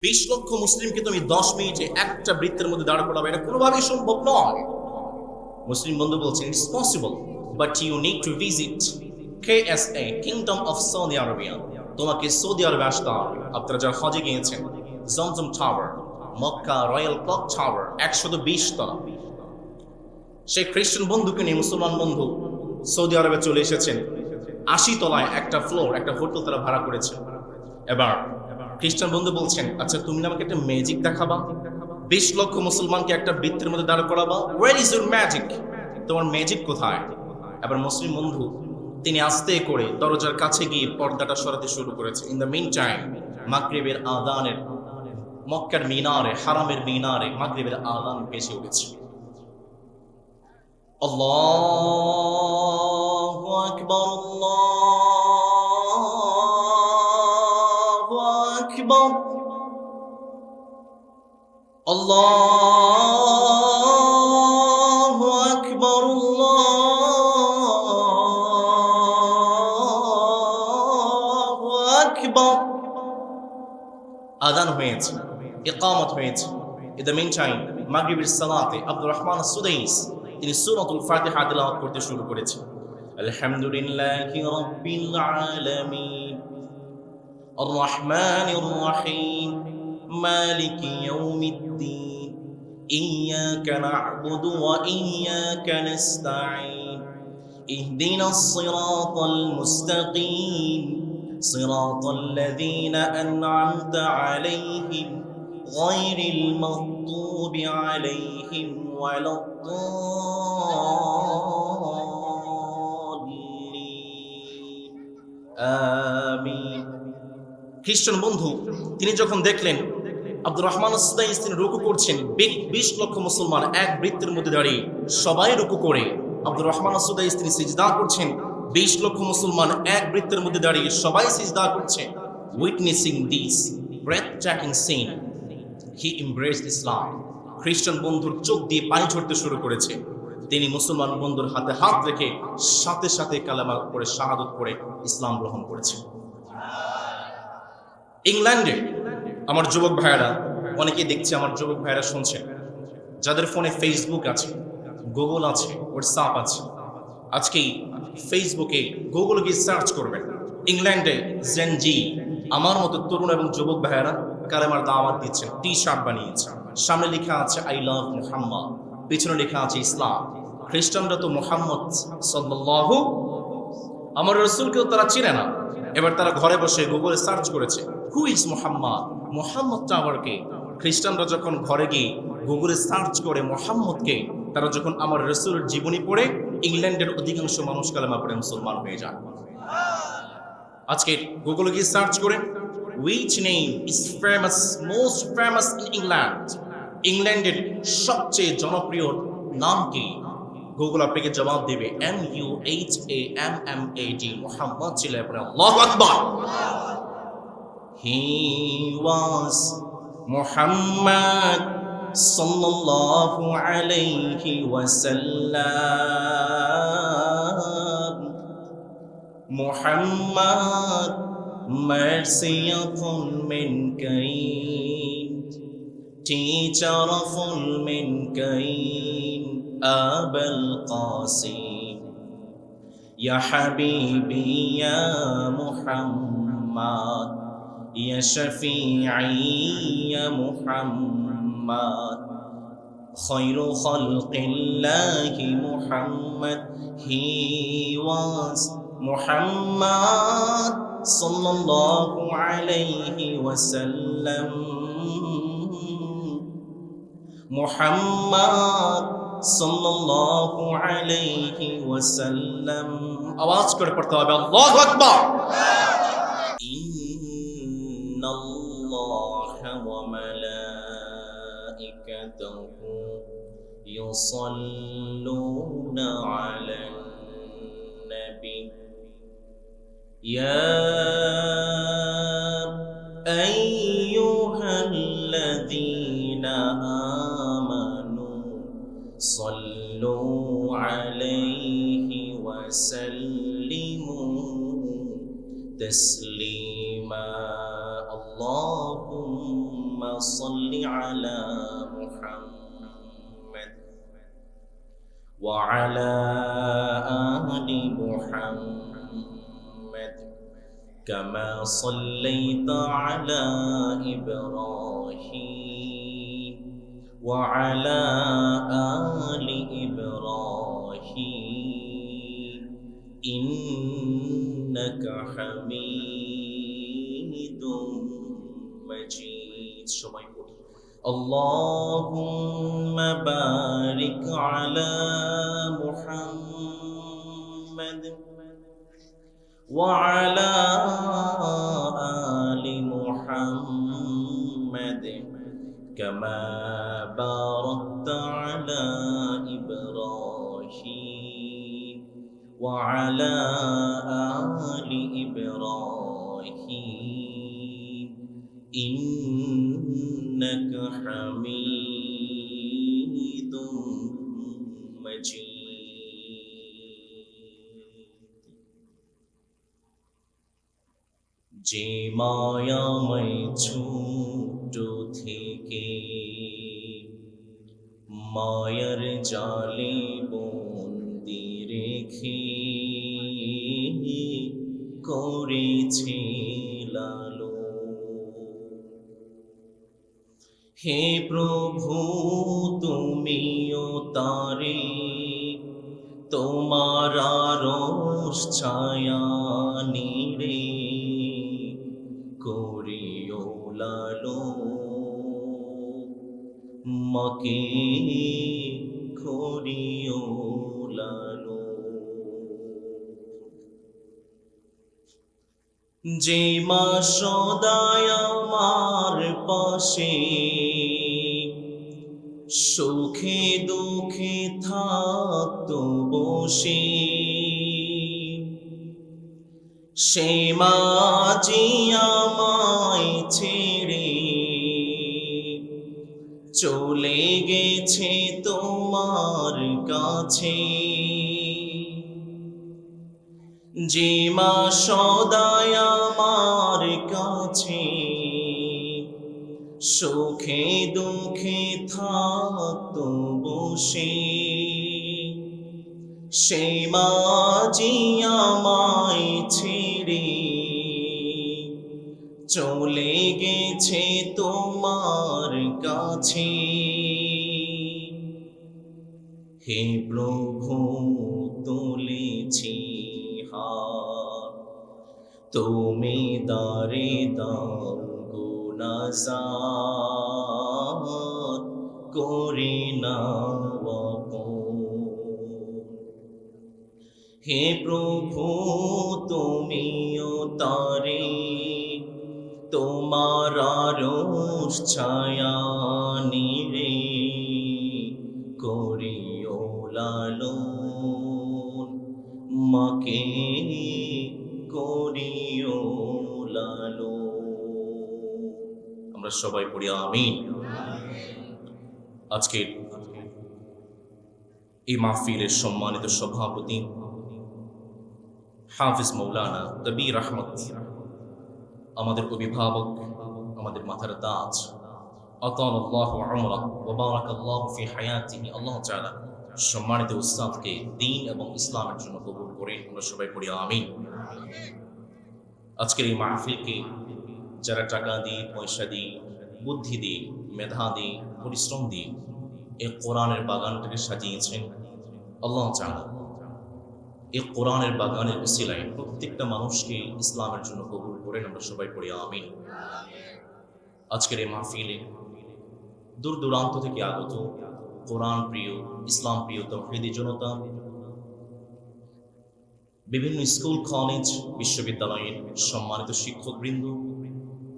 20 লক্ষ মুসলিমকে তুমি 10 মিনিটে একটা বৃত্তের মধ্যে দাঁড় করাবে, এটা কোনোভাবেই সম্ভব নয়। মুসলিম বন্ধু বলছেন it's possible, but you need to visit KSA, kingdom of Saudi Arabia. তোমাকে সৌদি আরবে আসতে হবে। আপনারা যারা হজে গিয়েছেন, Zamzam tower, Makkah royal clock tower 120 তলা। সেই খ্রিস্টান বন্ধুকে নিয়ে মুসলমান বন্ধু সৌদি আরবে চলে এসেছেন। 80 তলায় একটা ফ্লোর, একটা হোটেল তারা ভাড়া করেছে। এবার খ্রিস্টান বন্ধু বলছেন, আচ্ছা তুমি আমাকে একটা ম্যাজিক দেখাবা, 20 লক্ষ মুসলমানকে একটা বৃত্তের মধ্যে দাঁড় করাবা, ওয়ার ইজ ইউর ম্যাজিক? তোমার ম্যাজিক কোথায়? এবার মুসলিম বন্ধু তিনি আস্তে করে দরজার কাছে গিয়ে পর্দাটা সরাতে শুরু করেছে। ইন দ্য মিন টাইম মাগরিবের আযানের, মক্কার মিনারে, হারামের মিনারে মাগরিবের আযান ভেসে উঠেছে। আল্লাহু আকবার, আল্লাহু আকবার, আল্লাহু আকবার, আল্লাহু আকবার। আযান হয়েছে, ইকামত হয়েছে। ইন দ্য মিন টাইম মাগরিবের সালাতে আব্দুর রহমান সুদাইস তিনি সূরাতুল ফাতিহা তিলাওয়াত করতে শুরু করেছেন। আলহামদুলিল্লাহি রাব্বিল আলামিন আর রহমানির রহিম মালিকি ইয়াউমিদ্দিন ইয়্যাকা না'বুদু ওয়া ইয়্যাকা নাস্তাঈন ইহদিনাস সিরাতাল মুস্তাকিম সিরাতাল লাযীনা আন'আমতা আলাইহিম গায়রিল মাগদুবি আলাইহিম ওয়ালাদ-দাল্লিন। আমিন। খ্রিস্টান বন্ধু তিনি যখন দেখলেন আব্দুর রহমান সুদাইস তিনি রুকু করছেন, 20 লক্ষ মুসলমান এক বৃত্তের মধ্যে দাঁড়িয়ে সবাই রুকু করে, আব্দুর রহমান সুদাইস তিনি সিজদা করছেন, 20 লক্ষ মুসলমান এক বৃত্তের মধ্যে দাঁড়িয়ে সবাই সিজদা করছে। Witnessing this breathtaking scene he embraced Islam. খ্রিস্টান বন্ধুর চোখ দিয়ে পানি ঝরতে শুরু করেছে। তিনি মুসলমান বন্ধুর হাতে হাত রেখে সাথে সাথে কালেমা পড়ে শাহাদত করে ইসলাম গ্রহণ করেছেন। ইংল্যান্ডে আমার যুবক ভাইয়েরা, অনেকেই দেখছে আমার যুবক ভাইয়েরা শুনছেন, যাদের ফোনে ফেসবুক আছে, গুগল আছে, হোয়াটসঅ্যাপ আছে, আজকেই ফেসবুকে গুগলে গিয়ে সার্চ করবেন। ইংল্যান্ডে জেনজি আমার মতো তরুণ এবং যুবক ভাইয়েরা কালেমার দাওয়াত দিচ্ছেন, টি-শার্ট বানিয়েছেন, সামনে লেখা আছে আই লাভ মুহাম্মদ, পিছনে লেখা আছে ইসলাম। খ্রিস্টানরা তো মুহাম্মদ সাল্লাল্লাহু, আমার রাসূলকেও তারা চিনে না। এবার তারা ঘরে বসে গুগলে সার্চ করেছে হু ইজ মুহাম্মদ, মুহাম্মদ টাওয়ারকে। খ্রিস্টানরা যখন ঘরে গিয়ে গুগলে সার্চ করে মুহাম্মদকে, তারা যখন আমার রাসূলের জীবনী পড়ে, ইংল্যান্ডের অধিকাংশ মানুষ কালেমা পড়ে মুসলমান হয়ে যায়। আজকে গুগলে গিয়ে সার্চ করে which name is famous, most famous in England, ইংল্যান্ডের সবচেয়ে জনপ্রিয় নাম কি? গুগল আপনাকে জবাব দেবে MUHAMMAD, মুহাম্মদ ছিল। আল্লাহু আকবার। He was Muhammad sallallahu alayhi wa sallam. Muhammad mercy upon mankind, teacher of all mankind, Abul Qasim, Ya Habibi Ya Muhammad, Ya Shafi'i Ya Muhammad, Khairu Khalqillahi Muhammad. He was Muhammad sallallahu alayhi wa sallam. Muhammad sallallahu alayhi wa sallam. আওয়াজ করে পড়তে হবে আল্লাহু আকবার। ইন্নাল্লাহা ওয়া মালাইকাতাহু ইউসাল্লুনা আলান নাবী ইয়া আইয়ুহাল্লাযীনা আমানু সাল্লু আলাইহি ওয়া সাল্লিমু তাসলিমা। আল্লাহুম্মা صل على محمد وعلى آل محمد كما صليت على إبراهيم وعلى آل إبراهيم إنك حميد مجيد. সবাই পড়ি اللهم بارك على محمد وعلى آل محمد كما باركت على إبراهيم وعلى آل إبراهيم إنك حميد مجيد. যে মায়াময় ছোট থেকে মায়ার জালে বন্দি রেখে করেছে লালন। হে প্রভু তুমিও তারে তোমার আরশ ছায়া নিরে করিও লালন, মাকে করিও লালন। যে মা সদায় আমার পাশে সুখে দুঃখে থাকতো বসে, সে মা জি আমায় ছেড়ে চলে গেছে তোমার কাছে। যে মা সদায় আমার কাছে সুখে দুঃখে থাকতো বসে, সে মা জি আমায় ছেড়ে চলে গেছে তোমার কাছে। হে প্রভু তুলেছি হাত, তুমি দারে দাও গুনাহগার করে নাও আপন। হে প্রভু তুমিও তারে তোমার আরশ ছায়া নিরে করিও লালন, মাকে করিও লালন। আমরা সবাই পড়ি আমিন। আজকের এই মাহফিলের সম্মানিত সভাপতি হাফিজ মৌলানা কবির আহমদ, আমাদের অভিভাবক, আমাদের মাথার তাজ, আতালাল্লাহু উমরাহ ওয়া বারাকাল্লাহু ফি হায়াতিহি, আল্লাহ তাআলা সম্মানিত উস্তাদকে দ্বীন এবং ইসলামের জন্য কবুল করেন। আমরা সবাই পড়ি আমিন। আজকের এই মাহফিলকে যারা টাকা দিয়ে, পয়সা দিয়ে, বুদ্ধি দিয়ে, মেধা দিয়ে, পরিশ্রম দিয়ে এই কোরআনের বাগানটাকে সাজিয়েছেন, আল্লাহ তাআলা এই কোরআনের বাগানের উসিলায় প্রত্যেকটা মানুষকে ইসলামের জন্য কবুল করেন। আমরা সবাই পড়ি আমিন। আজকের এই মাহফিলে দূর দূরান্ত থেকে আগত কোরআন প্রিয়, ইসলাম প্রিয় তাওহীদি জনতা, বিভিন্ন স্কুল কলেজ বিশ্ববিদ্যালয়ের সম্মানিত শিক্ষকবৃন্দ,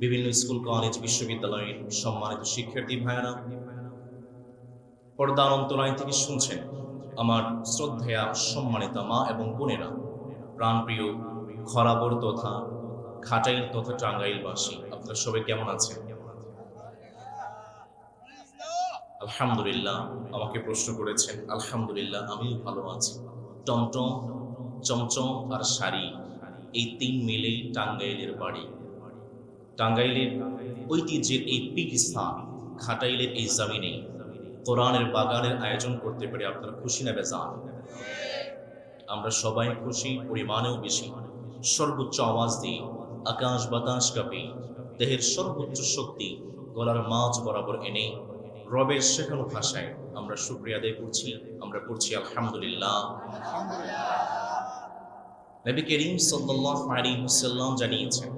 বিভিন্ন স্কুল কলেজ বিশ্ববিদ্যালয়ের সম্মানিত শিক্ষার্থী ভাইয়েরা, পর্দার অন্তরায় থেকে শুনছেন আমার শ্রদ্ধেয়া সম্মানিতা মা এবং বোনেরা, প্রাণপ্রিয় খরাবর তথা ঘাটাইল তথা টাঙ্গাইলবাসী, আপনারা সবাই কেমন আছেন? আলহামদুলিল্লাহ। আমাকে প্রশ্ন করেছেন, আলহামদুলিল্লাহ আমিও ভালো আছি। টমটম, চমচম আর শাড়ি, এই তিন মিলেই টাঙ্গাইলের বাড়ি। টাঙ্গাইলের ঐতিহ্যের এই পীঠস্থান ঘাটাইলের এই জমিনে কোরআনের বাগানের আয়োজন করতে পেরে আপনারা খুশি না বেজান? আমরা সবাই খুশি, পরিমাণেও বেশি। সর্বোচ্চ আওয়াজ দিয়ে আকাশ বাতাস কাঁপে, দেহের সর্বোচ্চ শক্তি গলার মাঝ বরাবর এনে রবের শেখানো ভাষায় আমরা শুকরিয়া আদায় করছি। আমরা করছি আলহামদুলিল্লাহ। নবী করিম সাল্লাল্লাহু আলাইহি ওয়াসাল্লাম জানিয়েছেন,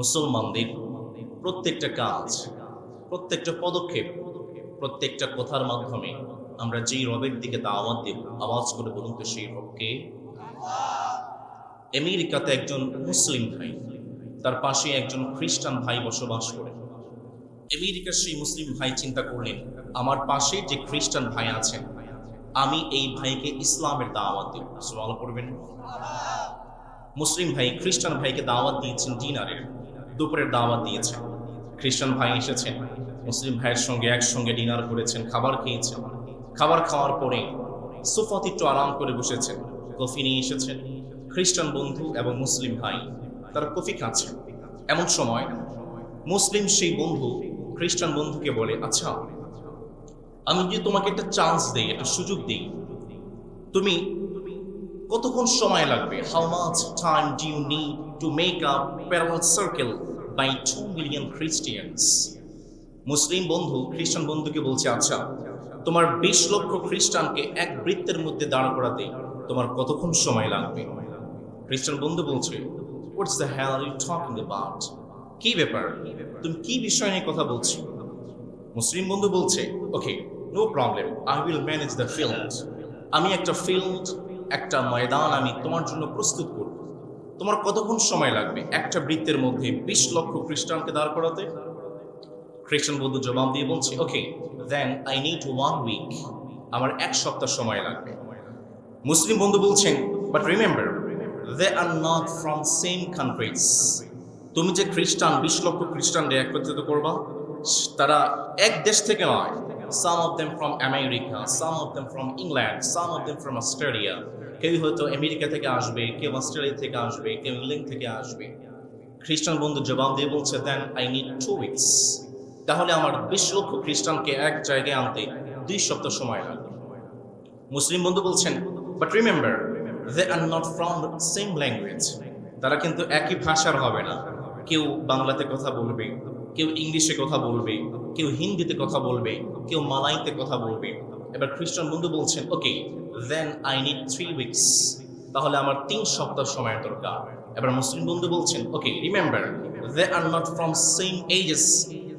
মুসলমানদের প্রত্যেকটা কাজ, প্রত্যেকটা পদক্ষেপ, প্রত্যেকটা কথার মাধ্যমে আমরা যেই রবের দিকে দাওয়াত দেব, আওয়াজ করে বলুন তো সেই রবকে। আমেরিকাতে একজন মুসলিম ভাই, তার পাশে একজন খ্রিস্টান ভাই বসবাস করেন। আমেরিকার সেই মুসলিম ভাই চিন্তা করলেন, আমার পাশে যে খ্রিস্টান ভাই আছেন, আমি এই ভাইকে ইসলামের দাওয়াত দেব। সুবহানাল্লাহ পড়বেন। মুসলিম ভাই খ্রিস্টান ভাইকে দাওয়াত দিয়েছেন, ডিনারের দুপুরের দাওয়াত দিয়েছেন। খ্রিস্টান ভাই এসেছেন, মুসলিম ভাইয়ের সঙ্গে একসঙ্গে ডিনার করেছেন, খাবার খেয়েছেন। খাবার খাওয়ার পরে সোফাতে একটু আরাম করে বসেছেন, কফি নিয়ে এসেছেন। খ্রিস্টান বন্ধু এবং মুসলিম ভাই তারা কফি খাচ্ছেন। এমন সময় মুসলিম সেই বন্ধু খ্রিস্টান বন্ধুকে বলে, আচ্ছা আমি যদি তোমাকে একটা চান্স দেই, একটা সুযোগ দিই, তুমি কতক্ষণ সময় লাগবে? How much time do you need to make a parallel circle by 2 million Christians? মুসলিম বন্ধু খ্রিস্টান বন্ধুকে বলছে, আচ্ছা তোমার 20 লক্ষ খ্রিস্টানকে এক বৃত্তের মধ্যে দাঁড় করাতে তোমার কতক্ষণ সময় লাগবে? খ্রিস্টান বন্ধু বলছে, what's the hell are you talking about? কি ব্যাপার, তুমি কি বিষয় নিয়ে কথা বলছো? মুসলিম বন্ধু বলছে, okay no problem, I will manage the field. আমি একটা ফিল্ড, একটা ময়দান আমি তোমার জন্য প্রস্তুত করব। তোমার কতক্ষণ সময় লাগবে একটা বৃত্তের মধ্যে 20 লক্ষ খ্রিস্টানকে দাঁড় করাতে? খ্রিস্টান বন্ধু জবাব দিয়ে বলছে, okay then I need 1 week, আমার 1 সপ্তাহ সময় লাগবে। মুসলিম বন্ধু বলছেন, but remember they are not from same countries. তুমি যে খ্রিস্টান 20 লক্ষ খ্রিস্টানদের একত্রিত করবা, তারা এক দেশ থেকে নয়। Some of them from America, some of them from England, some of them from Australia. কেউ হয়তো আমেরিকা থেকে আসবে, কেউ অস্ট্রেলিয়া থেকে আসবে, কেউ ইংল্যান্ড থেকে আসবে। খ্রিস্টান বন্ধু জবাব দিয়ে বলছে, দেন আই নিড 2 উইকস। তাহলে আমার 20 লক্ষ খ্রিস্টানকে এক জায়গায় আনতে 2 সপ্তাহ সময় লাগবে। মুসলিম বন্ধু বলছেন, but remember they are not from same language. তারা কিন্তু একই ভাষার হবে না। কেউ বাংলাতে কথা বলবে, কেউ ইংলিশে কথা বলবে, কেউ হিন্দিতে কথা বলবে, কেউ মালাইতে কথা বলবে। এবার খ্রিস্টান বন্ধু বলছেন, ওকে দেন আই নিড 3 উইকস। তাহলে আমার 3 সপ্তাহ সময়ের দরকার। এবার মুসলিম বন্ধু বলছেন, okay remember they are not from same ages.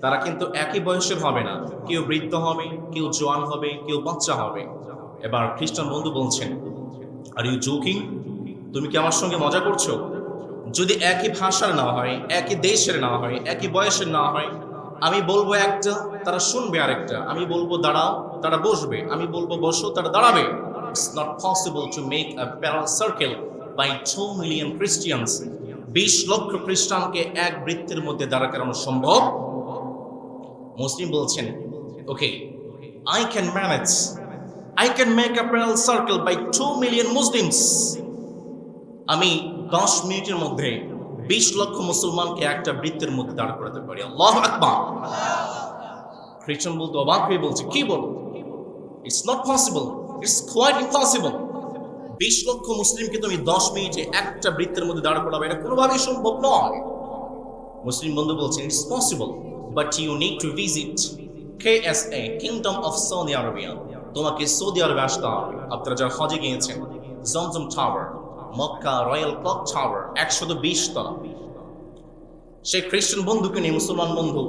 তারা কিন্তু একই বয়সের হবে না। কেউ বৃদ্ধ হবে, কেউ জোয়ান হবে, কেউ বাচ্চা হবে। এবার খ্রিস্টান বন্ধু বলছেন, আর ইউ জোকিং? তুমি কি আমার সঙ্গে মজা করছো? যদি একই ভাষার না হয়, একই দেশের না হয়, একই বয়সের না হয়, আমি বলবো একটা, তারা শুনবে আরেকটা। আমি বলবো দাঁড়াও, তারা বসবে। আমি বলবো বসো, তারা দাঁড়াবে। It's not possible to make a parallel circle by 2 million Christians. 20 lakh খ্রিস্টানকে এক বৃত্তের মধ্যে দাঁড়া করানো সম্ভব? মুসলিম বলছেন, okay I can manage, I can make a parallel circle by 2 million Muslims. আমি 10 মিনিটের মধ্যে 20 লক্ষ মুসলমানকে একটা বৃত্তের মধ্যে দাঁড় করাতে পারি। আল্লাহু আকবার। খ্রিস্টান বলতে অবাক হয়ে বলছে, কি বলো? It's not possible, it's quite impossible. 20 lakh মুসলিমকে তুমি 10 মিনিটে একটা বৃত্তের মধ্যে দাঁড় করাবে, এটা কোনোভাবেই সম্ভব নয়। মুসলিম বন্ধু বলছেন, it's possible, but you need to visit KSA, kingdom of Saudi Arabia. তোমাকে সৌদি আরবে আসতে হবে। আপনারা যারা হজে গিয়েছেন, Zamzam tower, Makkah royal clock tower 120 তলা। সেই খ্রিস্টান বন্ধুকে নিয়ে মুসলমান বন্ধু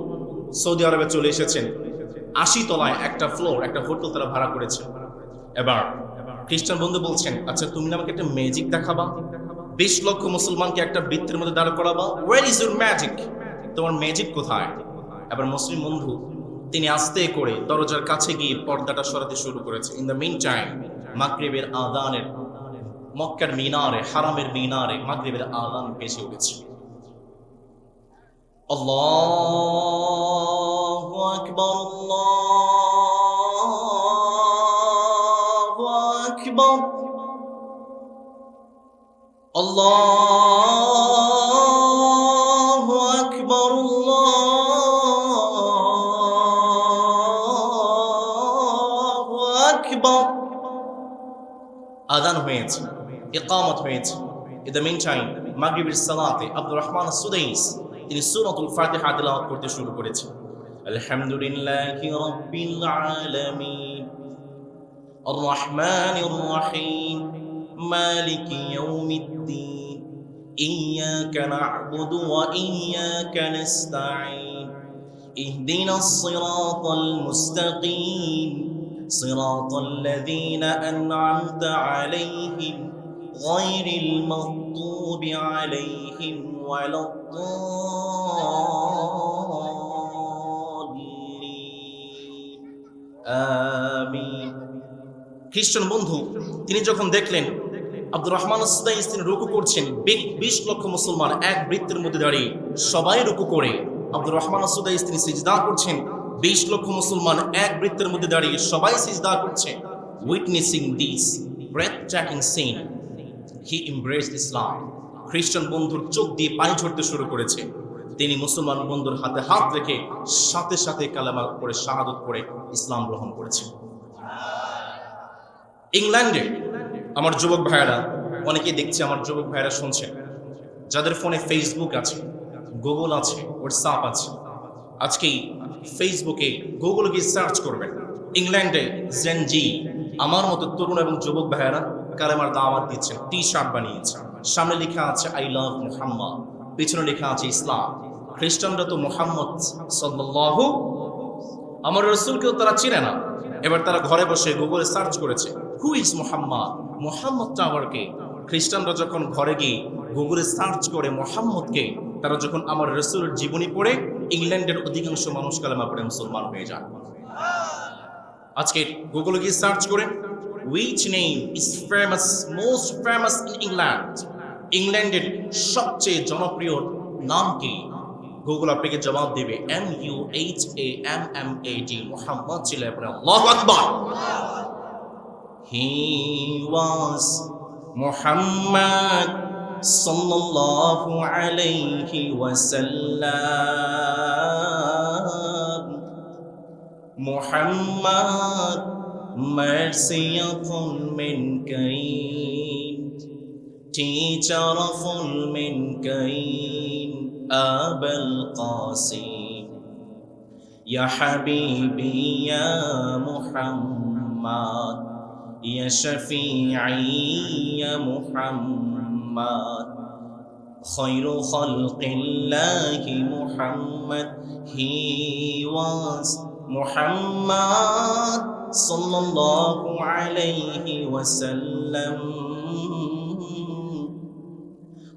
সৌদি আরবে চলে এসেছেন। 80 তলায় একটা ফ্লোর, একটা হোটেল তারা ভাড়া করেছে। এবার খ্রিস্টান বন্ধু বলছেন, আচ্ছা তুমি আমাকে একটা ম্যাজিক দেখাবা, 20 লক্ষ মুসলমানকে একটা বৃত্তের মধ্যে দাঁড় করাবা। Where is your magic? তোমার ম্যাজিক কোথায়? এবার মুসলিম বন্ধু তিনি আস্তে করে দরজার কাছে গিয়ে পর্দাটা সরাতে শুরু করেছে। ইন দ্য মিন টাইম মাগরিবের আযানের, মক্কার মিনারে, হারামের মিনারে মাগরিবের আযান ভেসে উঠেছে। আল্লাহু আকবার, আল্লাহু আকবার, আল্লাহু আকবার, আকবার, আযান হয়েছে, ইকামত হয়েছে। ইন দ্য মিন টাইম মাগরিবের সালাতে আব্দুর রহমান সুদাইস তিনি সূরাতুল ফাতিহা তিলাওয়াত করতে শুরু করেছেন। আলহামদুলিল্লাহি রাব্বিল আলামিন আর রহমানির রহিম মালিকি ইয়াউমিদ্দিন ইয়্যাকা না'বুদু ওয়া ইয়্যাকা নাস্তাঈন ইহদিনাস সিরাতাল মুস্তাকিম সিরাতাল লাযীনা আন'আমতা আলাইহিম গায়রিল মাগদুবি আলাইহিম ওয়ালাদ-দাল্লিন। আমিন। খ্রিস্টান বন্ধু তিনি যখন দেখলেন আব্দুর রহমান সুদাইস তিনি রুকু করছেন, 20 লক্ষ মুসলমান এক বৃত্তের মধ্যে দাঁড়িয়ে সবাই রুকু করে, আব্দুর রহমান সুদাইস তিনি সিজদা করছেন, 20 লক্ষ মুসলমান এক বৃত্তের মধ্যে দাঁড়িয়ে সবাই সিজদা করছে। Witnessing this breathtaking scene he embraced Islam. খ্রিস্টান বন্ধুর চোখ দিয়ে পানি ঝরতে শুরু করেছে। তিনি মুসলমান বন্ধুর হাতে হাত রেখে সাথে সাথে কালেমা পড়ে শাহাদত করে ইসলাম গ্রহণ করেছে। ইংল্যান্ডে আমার যুবক ভাইয়েরা, অনেকেই দেখছে আমার যুবক ভাইয়েরা শুনছেন, যাদের ফোনে ফেসবুক আছে, গুগল আছে, হোয়াটসঅ্যাপ আছে, আজকেই ফেসবুকে গুগলে গিয়ে সার্চ করবেন। ইংল্যান্ডে জেনজি আমার মতো তরুণ এবং যুবক ভাইয়েরা কালেমার দাওয়াত দিচ্ছেন, টি শার্ট বানিয়েছে, সামনে লেখা আছে আই লাভ মুহাম্মদ, পিছনে লেখা আছে ইসলাম। খ্রিস্টানরা তো মুহাম্মদ সাল্লাল্লাহু, আমার রাসূলকেও তারা চিনে না। এবার তারা ঘরে বসে গুগলে সার্চ করেছে হু ইজ মুহাম্মদ, মুহাম্মদটা আবার কে? খ্রিস্টানরা যখন ঘরে গিয়ে গুগলে সার্চ করে মুহাম্মদকে, তারা যখন আমার রাসূলের জীবনী পড়ে, ইংল্যান্ডের অধিকাংশ মানুষ কালেমা পড়ে মুসলমান হয়ে যান। আজকে গুগলে গিয়ে সার্চ করে which name is famous, most famous in England, ইংল্যান্ডের সবচেয়ে জনপ্রিয় নাম কি? গুগল আপনাকে জবাব দেবে MUHAMMAD, মুহাম্মদ ছিলেন। আল্লাহু আকবার। He was Muhammad sallallahu alayhi wasallam. Muhammad mercy upon mankind, teacher of all mankind, Abul Qasim, Ya Habibi Ya Muhammad, Ya Shafi'i Ya Muhammad, Khairu Khalqillahi Muhammad. He was Muhammad sallallahu alayhi wasallam.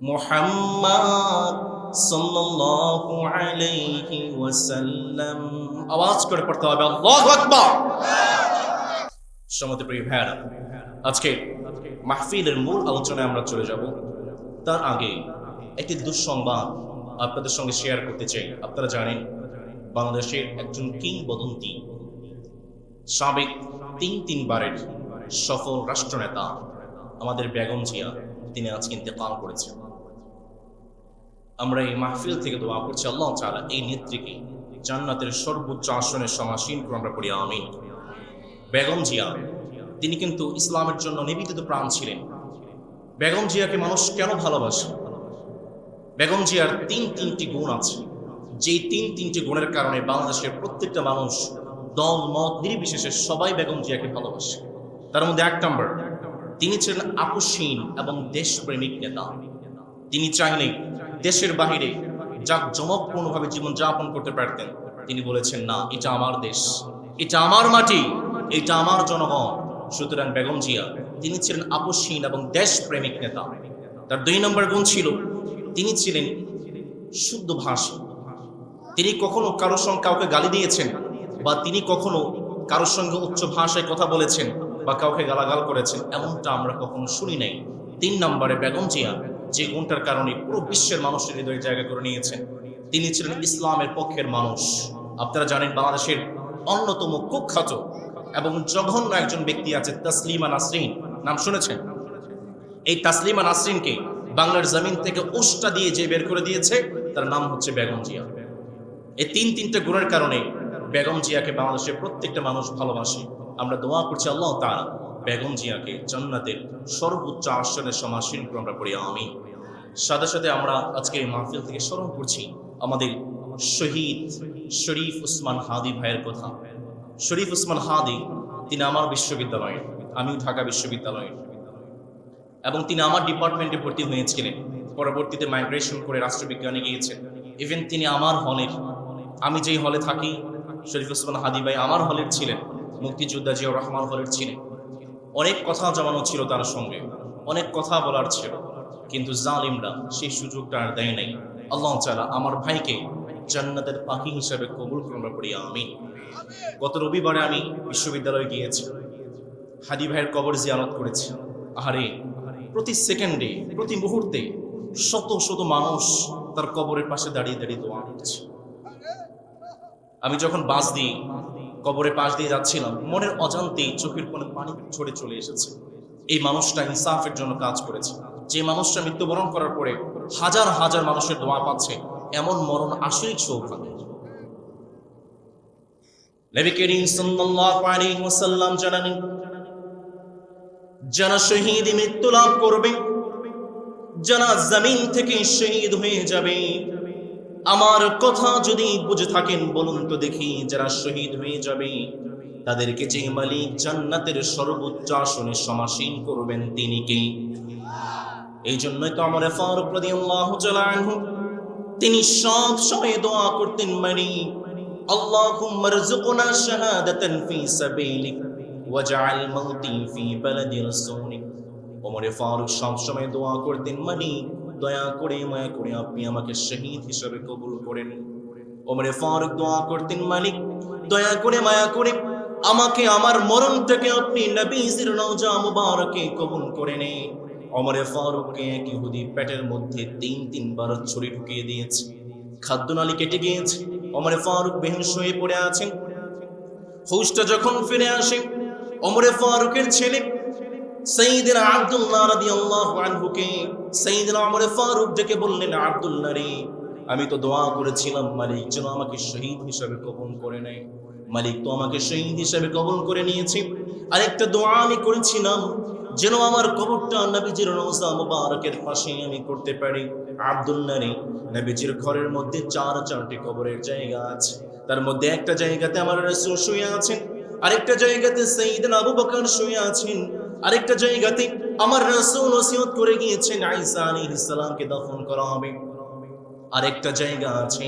Muhammad sallallahu alayhi wasallam. আওয়াজ করে পড়তে হবে আল্লাহু আকবার। সম্মানিত প্রিয় ভাইরা, আজকে মাহফিলের মূল আলোচনায় আমরা চলে যাব। তার আগে একটি দুঃসংবাদ আপনাদের সঙ্গে শেয়ার করতে চাই। আপনারা জানেন বাংলাদেশের একজন কিংবদন্তি সাবেক তিনবারের সফল রাষ্ট্রনেতা আমাদের বেগম জিয়া, তিনি আজকে ইন্তেকাল করেছেন। আমরা এই মাহফিল থেকে দোয়া করছি আল্লাহ তাআলা এই নেত্রীকে জান্নাতের সর্বোচ্চ আসনে সমাসীন করে আমরা পড়ি আমিন। বেগম জিয়া তিনি কিন্তু ইসলামের জন্য নিবেদিত প্রাণ ছিলেন। বেগম জিয়াকে মানুষ কেন ভালোবাসে? বেগম জিয়ার তিনটি গুণ আছে, যেই তিনটি গুণের কারণে বাংলাদেশের প্রত্যেকটা মানুষ দল মত নির্বিশেষে সবাই বেগম জিয়াকে ভালোবাসে। তার মধ্যে 1 নম্বর, তিনি ছিলেন আপোষহীন এবং দেশপ্রেমিক নেতা। তিনি চাইলে দেশের বাহিরে জাঁকজমকপূর্ণভাবে জীবনযাপন করতে পারতেন। তিনি বলেছেন না, এটা আমার দেশ, এটা আমার মাটি, এটা আমার জনগণ। সুতরাং বেগম জিয়া তিনি ছিলেন আপোষহীন এবং দেশপ্রেমিক নেতা। তার 2 নম্বর গুণ ছিল, তিনি ছিলেন শুদ্ধ ভাষী। তিনি কখনো কারোর সঙ্গে কাউকে গালি দিয়েছেন বা তিনি কখনো কারোর সঙ্গে উচ্চ ভাষায় কথা বলেছেন বা কাউকে গালাগাল করেছেন, এমনটা আমরা কখনো শুনি নাই। 3 নম্বরে বেগম জিয়া যে গুণটার কারণে পুরো বিশ্বের মানুষের হৃদয়ে জায়গা করে নিয়েছেন, তিনি ছিলেন ইসলামের পক্ষের মানুষ। আপনারা জানেন বাংলাদেশের অন্যতম কুখ্যাত এবং জঘন্য একজন ব্যক্তি আছে, তাসলিমা নাসরিন, নাম শুনেছেন? এই তাসলিমা নাসরিনকে বাংলার জমিন থেকে উষ্টা দিয়ে যে বের করে দিয়েছে, তার নাম হচ্ছে বেগম জিয়া। এই তিনটা গুণের কারণে বেগম জিয়াকে বাংলাদেশের প্রত্যেকটা মানুষ ভালোবাসে। আমরা দোয়া করছি আল্লাহ তাআলা বেগম জিয়াকে জান্নাতের সর্বোচ্চ আসনে সমাসীন করে আমরা পড়ি আমিন। সাথে সাথে আমরা আজকে এই মাহফিল থেকে স্মরণ করছি আমাদের শহীদ শরীফ উসমান হাদি ভাইয়ের কথা। শরীফ উসমান হাদি তিনি আমার বিশ্ববিদ্যালয়ের, আমিও ঢাকা বিশ্ববিদ্যালয়ের, এবং তিনি আমার ডিপার্টমেন্টে ভর্তি হয়েছিলেন। পরবর্তীতে মাইগ্রেশন করে রাষ্ট্রবিজ্ঞানে গিয়েছেন। ইভেন তিনি আমার হলের, আমি যেই হলে থাকি শরীফ উসমান হাদি ভাই আমার হলের ছিলেন, মুক্তিযোদ্ধা জিয়াউর রহমান হলের ছিলেন। অনেক কথা জমানো ছিল তার সঙ্গে, অনেক কথা বলার ছিল, কিন্তু জালিমরা সেই সুযোগটা আর দেয় নাই। আল্লাহ তাআলা আমার ভাইকে জান্নাতের পাখি হিসেবে কবুল করুন পড়ি আমিন। গত রবিবারে আমি বিশ্ববিদ্যালয়ে গিয়েছি, হাদি ভাইয়ের কবর জিয়ারত করেছি। আহারে, প্রতি সেকেন্ডে প্রতি মুহূর্তে শত শত মানুষ তার কবরের পাশে দাঁড়িয়ে দাঁড়িয়ে দোয়া করছে। আমি যখন বাস দিয়ে কবরের পাশ দিয়ে যাচ্ছিলাম, মনের অজান্তেই চোখের কোণে পানি ঝরে চলে এসেছে। এই মানুষটা ইনসাফের জন্য কাজ করেছে। যে মানুষটা মৃত্যুবরণ করার পরে হাজার হাজার মানুষের দোয়া পাচ্ছে, এমন মরণ আসলেই সৌভাগ্য। নবী করিম সাল্লাল্লাহু আলাইহি ওয়াসাল্লাম জানালেন, যারা শহীদ মৃত্যু লাভ করবে, যারা জমিন থেকে শহীদ হয়ে যাবে, আমার কথা যদি বুঝে থাকেন বলুন তো দেখি, যারা শহীদ হয়ে যাবে তাদেরকে যে মালিক জান্নাতের সর্বোচ্চ আসনে সমাসীন করবেন তিনি কে? এই জন্যই তো ওমর ফারুক রাদিয়াল্লাহু তাআলা আনহু তিনি সব সময় দোয়া করতেন, মালিক আল্লাহুম্মা রযুকনা শাহাদাতান ফি সাবিলিক ওয়াজআল মাউতি ফি বালাদি রাসূলিক। ওমর ফারুক সব সময় দোয়া করতেন, মালিক দয়া করে মায়া করে আপনি আমাকে শহীদ হিসেবে কবুল করেন। ওমর ফারুক দোয়া করতেন, মালিক দয়া করে মায়া করে আমাকে আমার মরণটাকে আপনি নবীজির রওজা মুবারকে কবুল করে নেন। ওমর ফারুককে এক ইহুদি পেটের মধ্যে তিনবার ছুরি ঢুকিয়ে দিয়েছে, খাদ্যনালী কেটে গিয়েছে। ওমর ফারুক বেহুশ হয়ে পড়ে আছেন। হুশটা যখন ফিরে আসে, ওমর ফারুকের ছেলে সাইয়েদনা আব্দুল্লাহ রাদিয়াল্লাহু আনহুকে সাইয়েদনা ওমর ফারুক ডেকে বললেন, আব্দুল্লাহ রে, আমি তো দোয়া করেছিলাম মালিক যেন আমাকে শহীদ হিসেবে কবুল করে নেয়। মালিক তো আমাকে শহীদ হিসেবে কবুল করে নিয়েছে। আরেকটা দোয়া আমি করেছিলাম যেন আমার কবরটা নবীজির রওজা মুবারকের পাশে আমি করতে পারি। আব্দুল্লাহ রে, নবীজির ঘরের মধ্যে চারটি কবরের জায়গা আছে। তার মধ্যে একটা জায়গাতে আমার রাসূল শুয়ে আছেন, আরেকটা জায়গাতে সাইয়েদনা আবু বকর শুয়ে আছেন, আরেকটা জায়গাতে আমার রাসূল ওসিয়ত করে গিয়েছেন ঈসা আলাইহিস সালামকে দাফন করা হবে। আরেকটা জায়গা আছে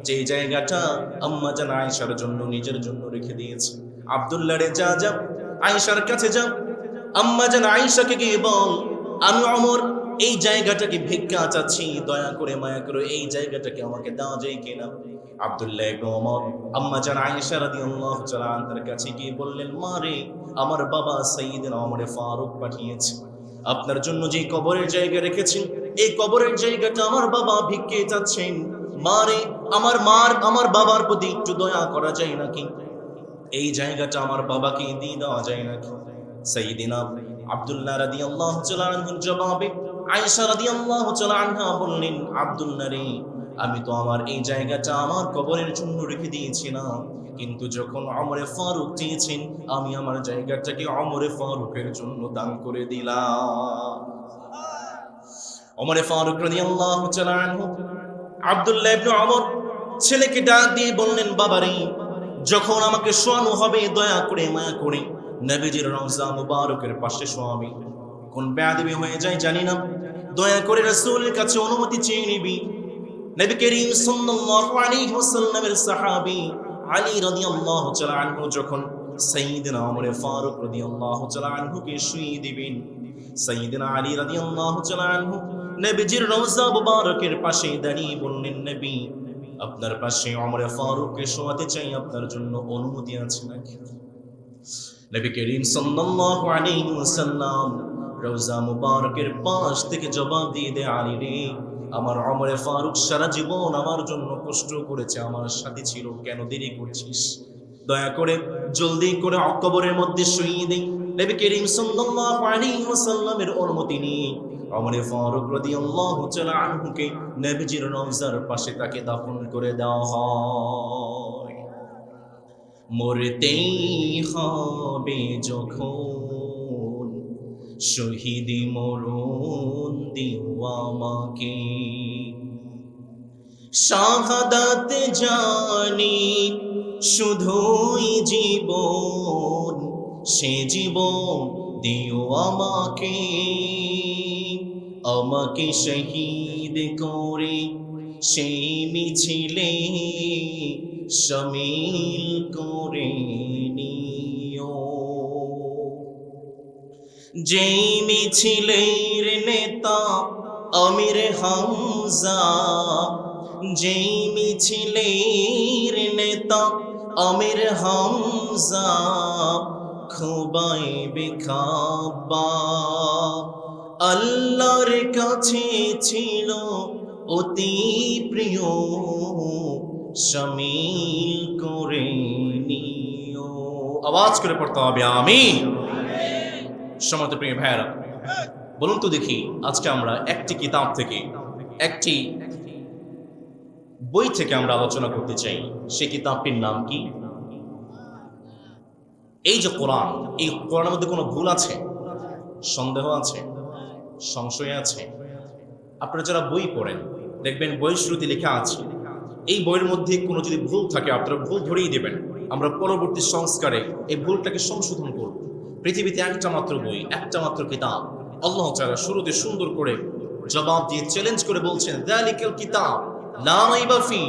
যে জায়গাটা আম্মা জান আয়েশার জন্য নিজের জন্য রেখে দিয়েছে। আব্দুল্লাহ রে, যা আয়েশার কাছে যা, আম্মা জান আয়েশাকে গিয়ে বল আমি ওমর এই জায়গাটাকে ভিক্ষা চাচ্ছি, দয়া করে মায়া করে এই জায়গাটাকে আমাকে দেওয়া যায় কিনা। আব্দুল্লাহ ইবনে ওমর আম্মা জান আয়েশা রাদিয়াল্লাহু তাআলা আনহার কাছে গিয়ে বললেন, মা রে, আমার বাবা সাইয়েদনা ওমর ফারুক পাঠিয়েছে, আপনার জন্য যে কবরের জায়গা রেখেছেন এই কবরের জায়গাটা আমার বাবা ভিক্ষে চাচ্ছেন। মা রে, আমার বাবার প্রতি একটু দয়া করা যায় নাকি? এই জায়গাটা আমার বাবাকে দিয়ে দেওয়া যায় নাকি? সাইয়েদনা আব্দুল্লাহ রাদিয়াল্লাহু তাআলা আনহুর জবাবে আয়েশা রাদিয়াল্লাহু তাআলা আনহা বললেন, আব্দুল্লাহ রে, আমি তো আমার এই জায়গাটা আমার কবরের জন্য রেখে দিয়েছিলাম, কিন্তু যখন ওমর ফারুক চেয়েছেন আমি আমার জায়গাটাকে ওমর ফারুকের জন্য দান করে দিলাম। ওমর ফারুক রাদিয়াল্লাহু তাআলা আনহু আব্দুল্লাহ ইবনে ওমর ছেলেকে ডাক দিয়ে বললেন, বাবা রে, যখন আমাকে শোয়ানো হবে দয়া করে মায়া করে নবীজির রওজা মুবারকের পাশে শোয়াবি। কোন বেয়াদবি হয়ে যায় জানি না, দয়া করে রাসূলের কাছে অনুমতি চেয়ে নিবি। নবী করিম সাল্লাল্লাহু আলাইহি ওয়াসাল্লামের সাহাবী আলী রাদিয়াল্লাহু তাআলা আনহু যখন সাইয়েদনা ওমর ফারুক রাদিয়াল্লাহু তাআলা আনহুকে শুইয়ে দিবেন, সাইয়েদনা আলী রাদিয়াল্লাহু তাআলা আনহু নবীজির রওজা মুবারকের পাশে দাঁড়িয়ে বললেন, নবী আপনার পাশে ওমর ফারুককে শোয়াতে চাই, আপনার জন্য অনুমতি আছে নাকি? নবী করিম সাল্লাল্লাহু আলাইহি ওয়াসাল্লাম রওজা মুবারকের পাশ থেকে জবাব দিয়ে দেয়, আলী রে, আমার ওমর ফারুক সারা জীবন আমার জন্য কষ্ট করেছে, আমার সাথে ছিল, কেন দেরি করছিস? দয়া করে জলদি করে কবরের মধ্যে শুইয়ে দেই। নবী করিম সাল্লাল্লাহু আলাইহি ওয়াসাল্লামের অনুমতি নিয়ে ওমর ফারুক রাদিয়াল্লাহু তাআলা আনহুকে নবীজির রওজার পাশে তাকে দাফন করে দেওয়া হয়। মরতেই হবে যখন, শহীদি মরণ দিও আমাকে। শাহাদাত জানি শুধুই জীবন, সে জীবন দিও আমাকে। আমাকে শহীদ করে সেই মিছিলে শামিল করে নিও। যেই মিছিলের নেতা আমির হামজা, যেই মিছিলের নেতা আমির হামজা, খুবাইবে খাব্বাব আল্লাহর কাছে ছিল অতি প্রিয়, শামিল করে নিও। আওয়াজ করে পড়তে হবে আমিন। সম্মানিত প্রিয় ভাইয়েরা, বলুন তো দেখি, আজকে আমরা একটি কিতাব থেকে, একটি বই থেকে আমরা আলোচনা করতে চাই। সেই কিতাবটির নাম কি? এই যে কোরআন, এই কোরআনের মধ্যে কোনো ভুল আছে? সন্দেহ আছে? সংশয় আছে? আপনারা যারা বই পড়েন দেখবেন বইয়ের শুরুতে লেখা আছে, এই বইয়ের মধ্যে কোনো যদি ভুল থাকে আপনারা ভুল ধরিয়ে দেবেন, আমরা পরবর্তী সংস্কারে এই ভুলটাকে সংশোধন করব। পৃথিবীতে একটা মাত্র বই, একটা মাত্র কিতাব, আল্লাহ তাআলা শুরুতে সুন্দর করে জবাব দিয়ে চ্যালেঞ্জ করে বলছেন, যালিকাল কিতাব লা রাইবা ফি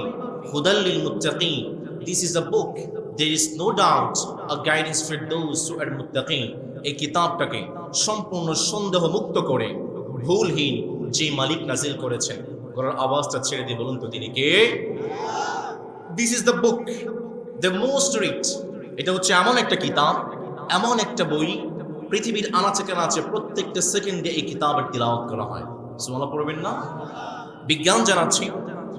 হুদাল লিল মুত্তাকিন। This is a book, there is no doubt a guidance for those who are muttaqin। এই কিতাবটাকে সম্পূর্ণ সন্দেহ মুক্ত করে ভুলহীন যে মালিক নাজিল করেছেন, গলার আওয়াজটা ছেড়ে দিয়ে বলুন তো তিনি কে? This is the book, the most read. এটা হচ্ছে এমন একটা কিতাব, এমন একটা বই, পৃথিবীর আনাচে কানাচে প্রত্যেকটা সেকেন্ডে এই কিতাবের তিলাওয়াত করা হয়। সুবহানাল্লাহ পড়বেন না? বিজ্ঞান জানাচ্ছে,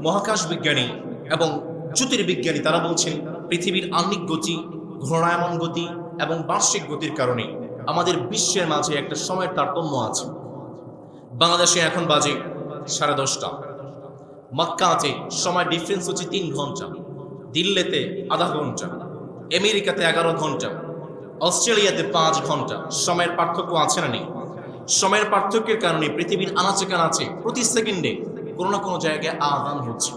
মহাকাশ বিজ্ঞানী এবং জ্যোতির্বিজ্ঞানী তারা বলছেন পৃথিবীর আহ্নিক গতি, ঘূর্ণায়মান গতি এবং বার্ষিক গতির কারণে আমাদের বিশ্বের মাঝে একটা সময়ের তারতম্য আছে। বাংলাদেশে এখন বাজে 10:30, মক্কাতে সময় ডিফারেন্স হচ্ছে 3 ঘন্টা, দিল্লিতে আধা ঘন্টা, আমেরিকাতে 11 ঘন্টা, অস্ট্রেলিয়াতে 5 ঘন্টা। সময়ের পার্থক্য আছে না নেই? সময়ের পার্থক্যের কারণে পৃথিবীর আনাচে কানাচে প্রতি সেকেন্ডে কোনো না কোনো জায়গায় আযান হচ্ছে।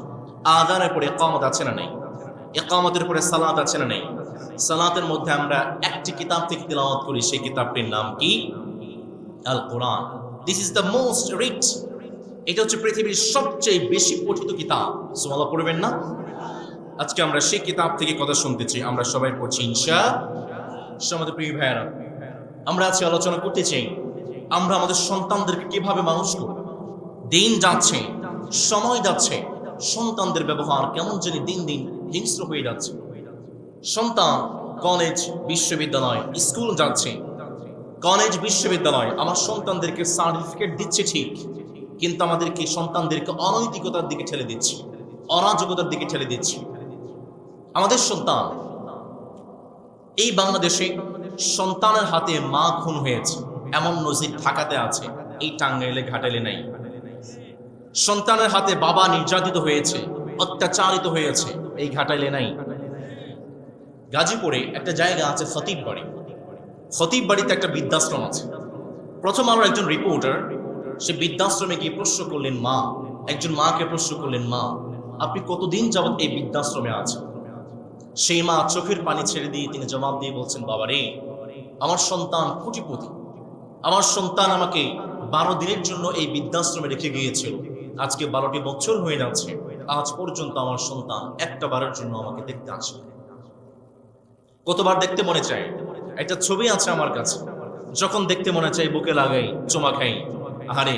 আযানের পরে ইকামত আছে না নেই? ইকামতের পরে সালাত আছে না নেই? সালাতের মধ্যে আমরা একটি কিতাব থেকে তিলাওয়াত করি, সেই কিতাবটির নাম কি? Al Quran. This is the most read. এটা হচ্ছে পৃথিবীর সবচেয়ে বেশি পঠিত কিতাব। সুবহানাল্লাহ পড়বেন না? আজকে আমরা সেই কিতাব থেকে কথা শুনতে চাই, আমরা সবাই পড়ছি ইনশাআল্লাহ। সম্মানিত প্রিয় ভাইয়েরা, আমরা আজকে আলোচনা করতে চাই আমরা আমাদের সন্তানদেরকে কিভাবে মানুষ করব। দিন যাচ্ছে, সময় যাচ্ছে, সন্তানদের ব্যবহার কেমন জানি দিন দিন হিংস্র হয়ে যাচ্ছে। সন্তান কলেজ বিশ্ববিদ্যালয় স্কুল যাচ্ছে, কলেজ বিশ্ববিদ্যালয় আমার সন্তানদেরকে সার্টিফিকেট দিচ্ছে ঠিক, কিন্তু আমাদেরকে সন্তানদেরকে অনৈতিকতার দিকে ঠেলে দিচ্ছে, অরাজকতার দিকে ঠেলে দিচ্ছে। আমাদের সন্তান, এই বাংলাদেশে সন্তানের হাতে মা খুন হয়েছে এমন নজির ঢাকাতে আছে, এই টাঙ্গাইলে ঘাটাইলে নাই। সন্তানের হাতে বাবা নির্যাতিত হয়েছে, অত্যাচারিত হয়েছে, এই ঘাটাইলে নাই। গাজীপুরে একটা জায়গা আছে খতিব বাড়ি, খতিব বাড়িতে একটা বৃদ্ধাশ্রম আছে। প্রথম আলোর একজন রিপোর্টার সে বৃদ্ধাশ্রমে গিয়ে প্রশ্ন করলেন, মা, একজন মাকে প্রশ্ন করলেন, মা আপনি কতদিন যাবত এই বৃদ্ধাশ্রমে আছেন? সেই মা চোখের পানি ছেড়ে দিয়ে তিনি জবাব দিয়ে বলছেন, বাবা রে, আমার সন্তান কোটিপতি, আমার সন্তান আমাকে 12 দিনের জন্য এই বৃদ্ধাশ্রমে রেখে গিয়েছিল, আজকে 12টি বছর হয়ে যাচ্ছে, আজ পর্যন্ত আমার সন্তান একটা বারের জন্য আমাকে দেখতে আসে। কতবার দেখতে মনে চায়, একটা ছবি আছে আমার কাছে, যখন দেখতে মনে চায় বুকে লাগাই, চুমা খাই। আরে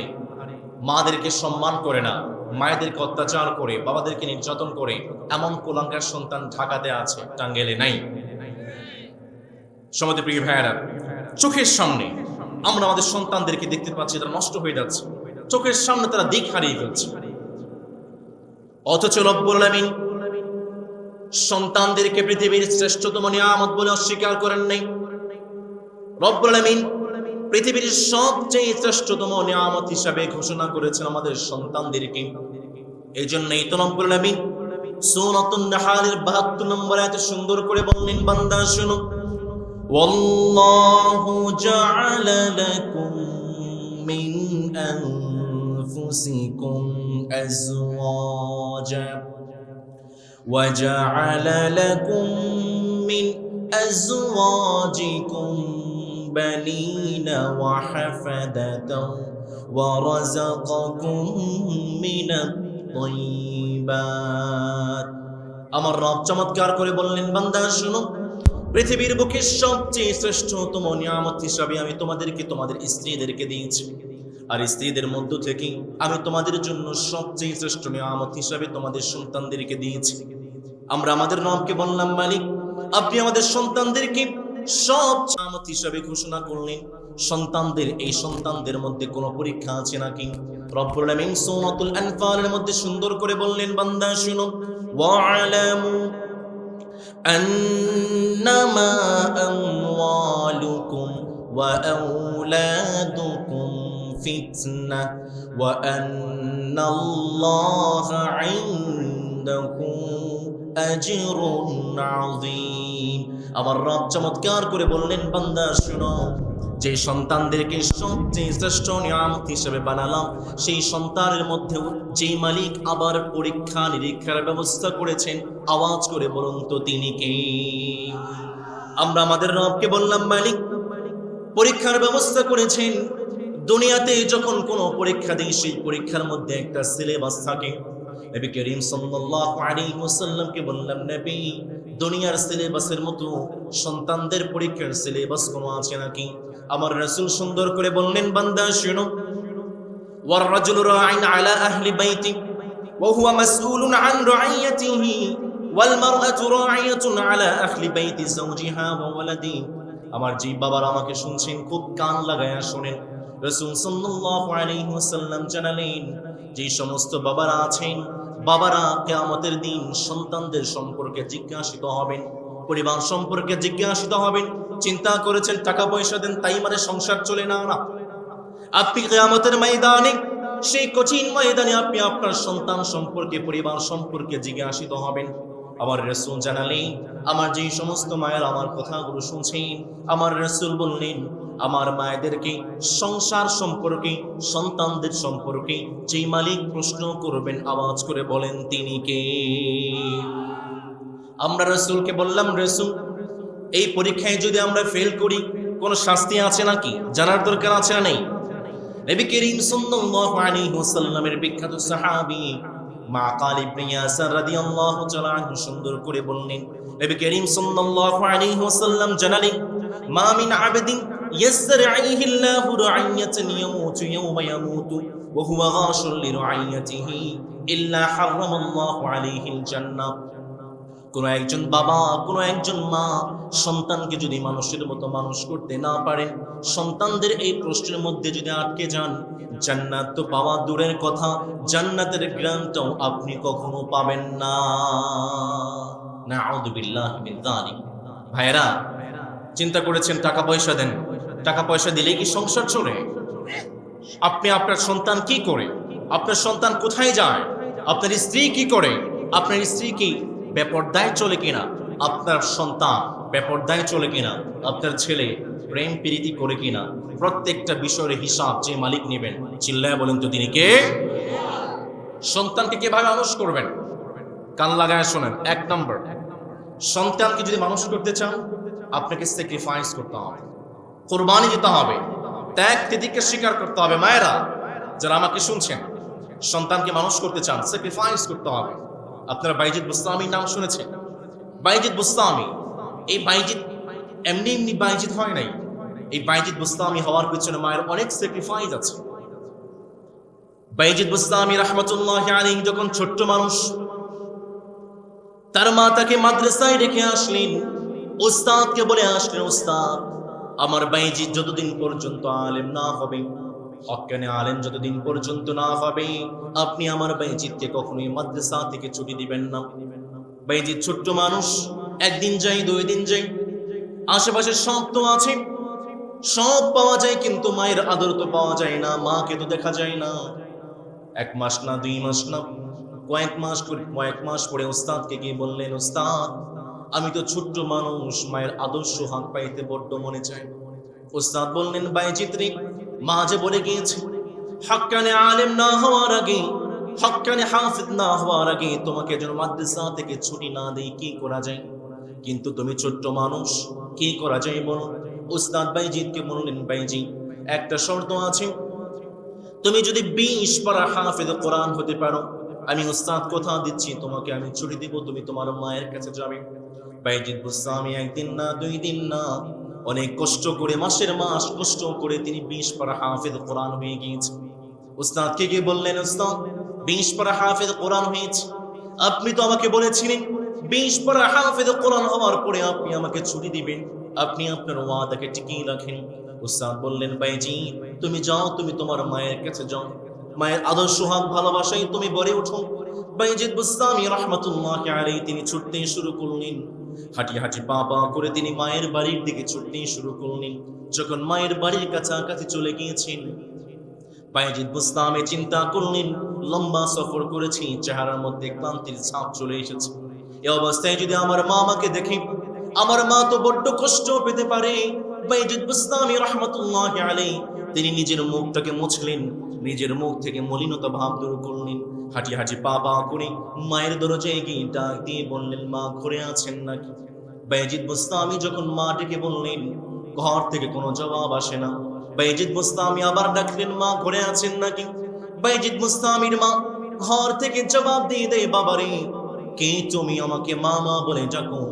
মাদেরকে সম্মান করে না, মায়েদেরকে অত্যাচার করে, বাবাদেরকে নির্যাতন করে এমন কুলাঙ্গার সন্তান ঢাকাতে আছে, টাঙ্গাইলে নাই। সমাজে প্রিয় ভাইয়েরা, চোখের সামনে আমরা আমাদের সন্তানদেরকে দেখতে পাচ্ছি তারা নষ্ট হয়ে যাচ্ছে, চোখের সামনে তারা দিক হারিয়ে ফেলছে। অথচ রব্বুল আলামিন সন্তানদেরকে পৃথিবীর শ্রেষ্ঠতম নিয়ামত বলে অস্বীকার করেন নাই। রব্বুল আলামিন পৃথিবীর সবচেয়ে শ্রেষ্ঠতম নিয়ামত হিসাবে ঘোষণা করেছেন আমাদের সন্তানদেরকে। এই জন্যই তো রব্বুল আলামিন সূরাতুন নাহলের 72 নম্বর আয়াতে সুন্দর করে বললেন, বান্দা শুনো, ওয়াল্লাহু জাআলা লাকুম মিন আনফুসিকুম আজওয়াজা ওয়া জাআলা লাকুম মিন আজওয়াজিকুম বানিনা ওয়া হাফাদাতাও ওয়া রাযাকাকুম মিনাত তাইয়্যিবাত। আমার রব চমৎকার করে বললেন, বান্দা শুনো, পৃথিবীর বুকে সবচেয়ে শ্রেষ্ঠতম নিয়ামত হিসাবে আমি তোমাদেরকে তোমাদের স্ত্রীদেরকে দিয়েছি। আর স্ত্রীদের মধ্য থেকে আমি তোমাদের জন্য সবচেয়ে শ্রেষ্ঠ নিয়ামত হিসাবে তোমাদের সন্তানদেরকে দিয়েছি। আমরা আমাদের রবকে বললাম, মালিক আপনি আমাদের সন্তানদেরকে সব নিয়ামত হিসাবে ঘোষণা করলেন। এই সন্তানদের মধ্যে কোনো পরীক্ষা আছে নাকি? রব্বুল আলামিন সূরাতুল আনফালের মধ্যে সুন্দর করে বললেন, বান্দা শুনো, ওয়া'লামু أنما أموالكم وأولادكم فتنة وأن الله عنده أجر عظيم। আমার রব চমৎকার করে বললেন, বান্দা শুনো, যে সন্তানদেরকে সবচেয়ে শ্রেষ্ঠ নিয়ামত হিসেবে বানালাম, সেই সন্তানের মধ্যেও যে মালিক আবার পরীক্ষা নিরীক্ষার ব্যবস্থা করেছেন, আওয়াজ করে বলুন তো তিনি কে? আমরা আমাদের রবকে বললাম, মালিক পরীক্ষার ব্যবস্থা করেছেন। দুনিয়াতে যখন কোনো পরীক্ষা দিই, সেই পরীক্ষার মধ্যে একটা সিলেবাস থাকে। নবী করিম সাল্লাল্লাহু আলাইহি ওয়াসাল্লামকে বললাম, নবী দুনিয়ার সিলেবাসের মতো সন্তানদের পরীক্ষার সিলেবাস কোনো আছে নাকি? আমার রাসূল সুন্দর করে বললেন, বান্দা শুনো, ওয়ার রাজুলু রাঈন আলা আহলি বাইতি ওয়া হুয়া মাসউলুন আন রাইয়াতিহি ওয়াল মারআতু রাঈয়াতুন আলা আহলি বাইতি যাওজিহা ওয়া ওয়ালাদি। আমার যে বাবারা আমাকে শুনছেন, খুব কান লাগায়া শুনেন। রাসূল সাল্লাল্লাহু আলাইহি ওয়াসাল্লাম জানালেন, যে সমস্ত বাবারা আছেন, বাবারা কিয়ামতের দিন সন্তানদের সম্পর্কে জিজ্ঞাসিত হবেন, পরিবার সম্পর্কে জিজ্ঞাসিত হবেন। চিন্তা করেছেন টাকা পয়সা দেন তাই মানে সংসার চলে না? না, আপনি কিয়ামতের ময়দানে, সেই কঠিন ময়দানে আপনি আপনার সন্তান সম্পর্কে, পরিবার সম্পর্কে জিজ্ঞাসিত হবেন। আমার রাসূল জানালেন, আমার যে সমস্ত মায়ের আমার কথাগুলো শুনছেন, আমার রাসূল বললেন, আমার মায়েদেরকে সংসার সম্পর্কে, সন্তানদের সম্পর্কে যেই মালিক প্রশ্ন করবেন, আওয়াজ করে বলেন তিনি কে? আমরা রাসূলকে বললাম, রাসূল এই পরীক্ষায় যদি আমরা ফেল করি, কোনো শাস্তি আছে নাকি? জানার দরকার আছে না নেই? নবী করিম সাল্লাল্লাহু আলাইহি ওয়াসাল্লামের বিখ্যাত সাহাবী মাকাল ইবনে ইয়াসার রাদিয়াল্লাহু তাআলা আনহু সুন্দর করে বললেন, নবী করিম সাল্লাল্লাহু আলাইহি ওয়াসাল্লাম জানালেন, মা মিন আবদিন ইয়াসরাইহি আল্লাহু রাইয়াতান ইয়ামুতু ইয়াওমা ইয়ামুতু ওয়া হুয়া গাশুল লিরাইয়াতিহি ইল্লা হারামাল্লাহু আলাইহিল জান্নাহ। কোন একজন বাবা, কোন একজন মা সন্তানকে যদি মানুষের মতো মানুষ করতে না পারেন, সন্তানদের এই প্রশ্নের মধ্যে যদি আটকে যান, জান্নাত তো পাওয়া দূরের কথা, জান্নাতের গ্রান্টও আপনি কখনো পাবেন না। নাউযু বিল্লাহি মিন যালিক। ভাইরা, চিন্তা করেছেন টাকা পয়সা দেন, টাকা পয়সা দিলেই কি সংসার চলে? আপনি আপনার সন্তান কি করে? আপনার সন্তান কোথায় যায়? আপনার স্ত্রী কি করে? আপনার স্ত্রী কি বেপরদায় চলে কিনা? আপনার সন্তান বেপরদায় চলে কিনা? আপনার ছেলে প্রেম প্রীতি করে কিনা? প্রত্যেকটা বিষয়ের হিসাব যে মালিক নেবেন, চিল্লায় বলেন তো তিনি কে? সন্তানকে কিভাবে মানুষ করবেন? কান লাগায় শোনেন। 1 নম্বর, সন্তানকে যদি মানুষ করতে চান, আপনাকে স্যাক্রিফাইস করতে হবে, কুরবানি দিতে হবে, ত্যাগ তিতিকে স্বীকার করতে হবে। মায়েরা যারা আমাকে শুনছেন, সন্তানকে মানুষ করতে চান, স্যাক্রিফাইস করতে হবে। আপনারা বাইজিদ বুস্তামির নাম শুনেছেন? বাইজিদ বুস্তামি, এই বাইজিদ এমনি এমনি বাইজিদ হয় নাই। এই বাইজিদ বুস্তামি হওয়ার পিছনে মায়ের অনেক স্যাক্রিফাইস আছে। বাইজিদ বুস্তামি রাহমাতুল্লাহি আলাইহি যখন ছোট্ট মানুষ, তার মা তাকে মাদ্রাসায় রেখে আসলেন, উস্তাদকে বলে আসলেন, উস্তাদ আমার বাইজিদ যতদিন পর্যন্ত আলেম না হবে, হক্কানে আলেম যতদিন পর্যন্ত না হবে, আপনি আমার বাইজিদকে কখনোই মাদ্রাসা থেকে ছুটি দিবেন না। বাইজিদ ছোট্ট মানুষ, একদিন যাই 2 দিন যাই, আশেপাশে সব তো আছে, সব পাওয়া যায়, কিন্তু মায়ের আদর তো পাওয়া যায় না, মাকে তো দেখা যায় না। 1 মাস না 2 মাস না, কয়েক মাস পরে উস্তাদকে গিয়ে বললেন, উস্তাদ আমি তো ছোট্ট মানুষ, মায়ের আদর্শ হাত পাইতে বড্ড মনে চায়। উস্তাদ বললেন, বাইজিৎ রে, মা যে বলে গিয়েছে হাক্কানে আলেম না হওয়ার আগে, হাক্কানে হাফিজ না হওয়ার আগে তোমাকে যেন মাদ্রাসা থেকে ছুটি না দেই, কি করা যায়? কিন্তু তুমি ছোট্ট মানুষ, কি করা যায় বলো? উস্তাদ বাইজিৎকে বললেন, বাইজিৎ একটা শর্ত আছে, তুমি যদি 20 পারা হাফেজ কোরআন হতে পারো, আমি উস্তাদ কথা দিচ্ছি তোমাকে আমি ছুটি দিব, তুমি তোমার মায়ের কাছে যাবে। বাইজিৎ বুস্তামি একদিন না 2 দিন না, অনেক কষ্ট করে মাসের মাস কষ্ট করে তিনি 20 পারা হাফেজ কোরআন হয়ে গিয়েছে। উস্তাদকে গিয়ে বললেন, উস্তাদ 20 পারা হাফেজ কোরআন হয়েছে, আপনি তো আমাকে বলেছিলেন 20 পারা হাফেজ কোরআন হওয়ার পরে আপনি আমাকে ছুটি দিবেন, আপনি আপনার ওয়াদাকে টিকিয়ে রাখেন। উস্তাদ বললেন, বাইজিৎ তুমি যাও, তুমি তোমার মায়ের কাছে যাও, মায়ের আদর্শ হাত ভালোবাসায় তুমি বেড়ে ওঠো। বাইজিৎ বুস্তামি রাহমাতুল্লাহি আলাইহি তিনি ছুটতে শুরু করলেন, হাঁটি হাঁটি পা পা করে তিনি মায়ের বাড়ির দিকে ছুটতে শুরু করলেন। যখন মায়ের বাড়ির কাছাকাছি চলে গিয়েছেন, বাইজিৎ বুস্তামি চিন্তা করলেন, লম্বা সফর করেছি, চেহারার মধ্যে ক্লান্তির ছাপ চলে এসেছে। এই অবস্থায় যদি আমার মা আমাকে দেখে, আমার মা তো বড্ড কষ্ট পেতে পারে। বাইজিৎ বুস্তামি রাহমাতুল্লাহি আলাইহি তিনি নিজের মুখটাকে মুছলেন, নিজের মুখ থেকে মলিনতা ভাব দূর করলেন, হাঁটি হাঁটি পা পা করে মায়ের দরজায় গিয়ে ডাক দিয়ে বললেন, মা ঘরে আছেন নাকি? বাইজিৎ বুস্তামি যখন মা ডেকে বললেন, ঘর থেকে কোনো জবাব আসে না। বাইজিৎ বুস্তামি আবার ডাকলেন, মা ঘরে আছেন নাকি? বাইজিৎ বুস্তামির মা ঘর থেকে জবাব দিয়ে দেয়, বাবারে কে তুমি, আমাকে মা মা বলে ডাকো।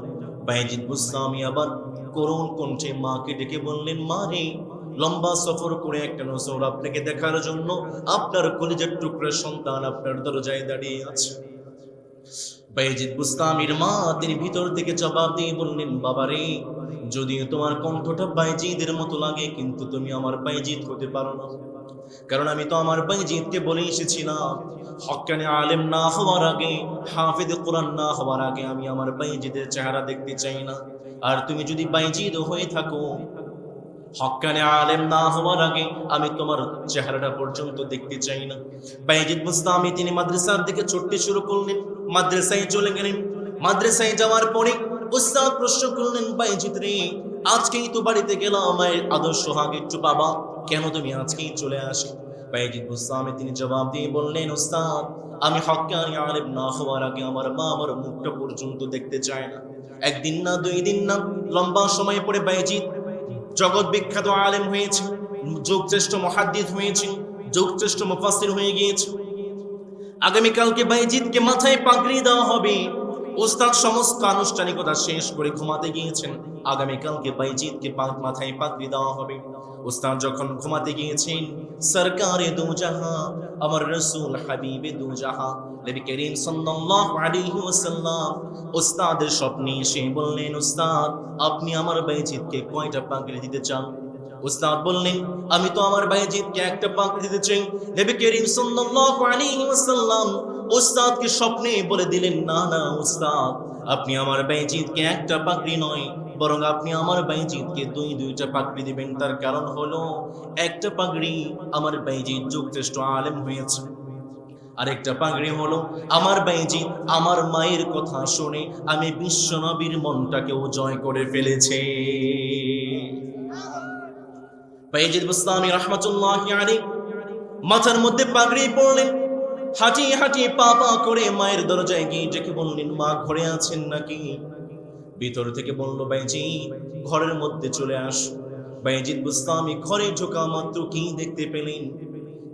বাইজিৎ বুস্তামি আবার করুণ কণ্ঠে মাকে ডেকে বললেন, মা রে, লম্বা সফর করে একটা নজর আপনাকে দেখার জন্য আপনার কলিজার টুকরা সন্তান আপনার দরজায় দাঁড়িয়ে আছে। বাইজিৎ বুস্তামির মা তিনি ভিতর থেকে জবাব দিয়ে বললেন, বাবারে যদিও তোমার কণ্ঠটা বাইজিদের মতো লাগে, কিন্তু তুমি আমার বাইজিৎ হতে পারো না, কারণ আমি তো আমার বাইজিদকে বলে এসেছিলাম হক্কানে আলেম না হওয়ার আগে, হাফেজ কোরআন না হওয়ার আগে আমি আমার বাইজিদের চেহারা দেখতে চাই না। আর তুমি যদি বাইজিদ হয়ে থাকো, হক্কানে আলেম না হওয়ার আগে আমি তোমার চেহারাটা পর্যন্ত দেখতে চাই না। বাইজিদ বুস্তামি তিনি মাদ্রাসার দিকে ছুটতে শুরু করলেন, মাদ্রাসায় চলে গেলেন। মাদ্রাসায় যাওয়ার পরে উস্তাদ প্রশ্ন করলেন, বাইজিদ রে, আজকেই তো বাড়িতে গেলাম, মায়ের আদর্শ হাগ একটু পাবা, কেন তুমি আজকেই চলে আসি? বাইজিদ বুস্তামি তিনি জবাব দিয়ে বললেন, উস্তাদ আমি হক্কানি আলেম না হওয়ার আগে আমার মা আমার মুখটা পর্যন্ত দেখতে চায় না। একদিন না 2 দিন না, লম্বা সময় পরে বাইজিদ জগৎ বিখ্যাত আলেম হয়েছে, যুগশ্রেষ্ঠ মুহাদ্দিস হয়েছে, যুগশ্রেষ্ঠ মুফাসসির হয়ে গিয়েছে। আগামীকালকে বাইজিদকে মাথায় পাগড়ি দেওয়া হবে। উস্তাদ সমস্ত আনুষ্ঠানিকতা শেষ করে ঘুমাতে গিয়েছেন, আগামীকালকে বাইজিদকে মাথায় পাগড়ি দেওয়া হবে। উস্তাদ যখন ঘুমাতে গিয়েছেন, সরকারে দু জাহাঁ আমার রাসূল হাবিবে দু জাহাঁ নবী করিম সাল্লাল্লাহু আলাইহি ওয়াসাল্লাম উস্তাদের স্বপ্নে এসে বললেন, উস্তাদ আপনি আমার বাইজিদকে কয়টা পাগড়ি দিতে চান? উস্তাদ বললেন, আমি তো আমার বাইজিদকে একটা পাগড়ি দিতে চাই। নবী করিম সাল্লাল্লাহু আলাইহি ওয়াসাল্লাম উস্তাদকে স্বপ্নে বলে দিলেন, না না উস্তাদ, আপনি আমার বাইজিদকে একটা পাগড়ি নয়, বরং আপনি আমার বাইজিদকে 2টা পাগড়ি দিবেন। তার কারণ হলো, একটা পাগড়ি আমার বাইজিদ যুগশ্রেষ্ঠ আলেম হয়েছে, আরেকটা পাগড়ি হলো আমার বাইজিদ আমার মায়ের কথা শুনে আমি বিশ্বনবীর মনটাকেও জয় করে ফেলেছে। বাইজিদ বুস্তামি রাহমাতুল্লাহি আলাইহি মাথার মধ্যে পাগড়ি পরলেন, হাঁটি হাঁটি পা পা করে মায়ের দরজায় গিয়ে ডেকে বললেন, মা ঘরে আছেন নাকি? ভিতর থেকে বলল, বাইজিদ ঘরের মধ্যে চলে আস। বাইজিদ বুস্তামি ঘরে ঢোকা মাত্র কি দেখতে পেলেন?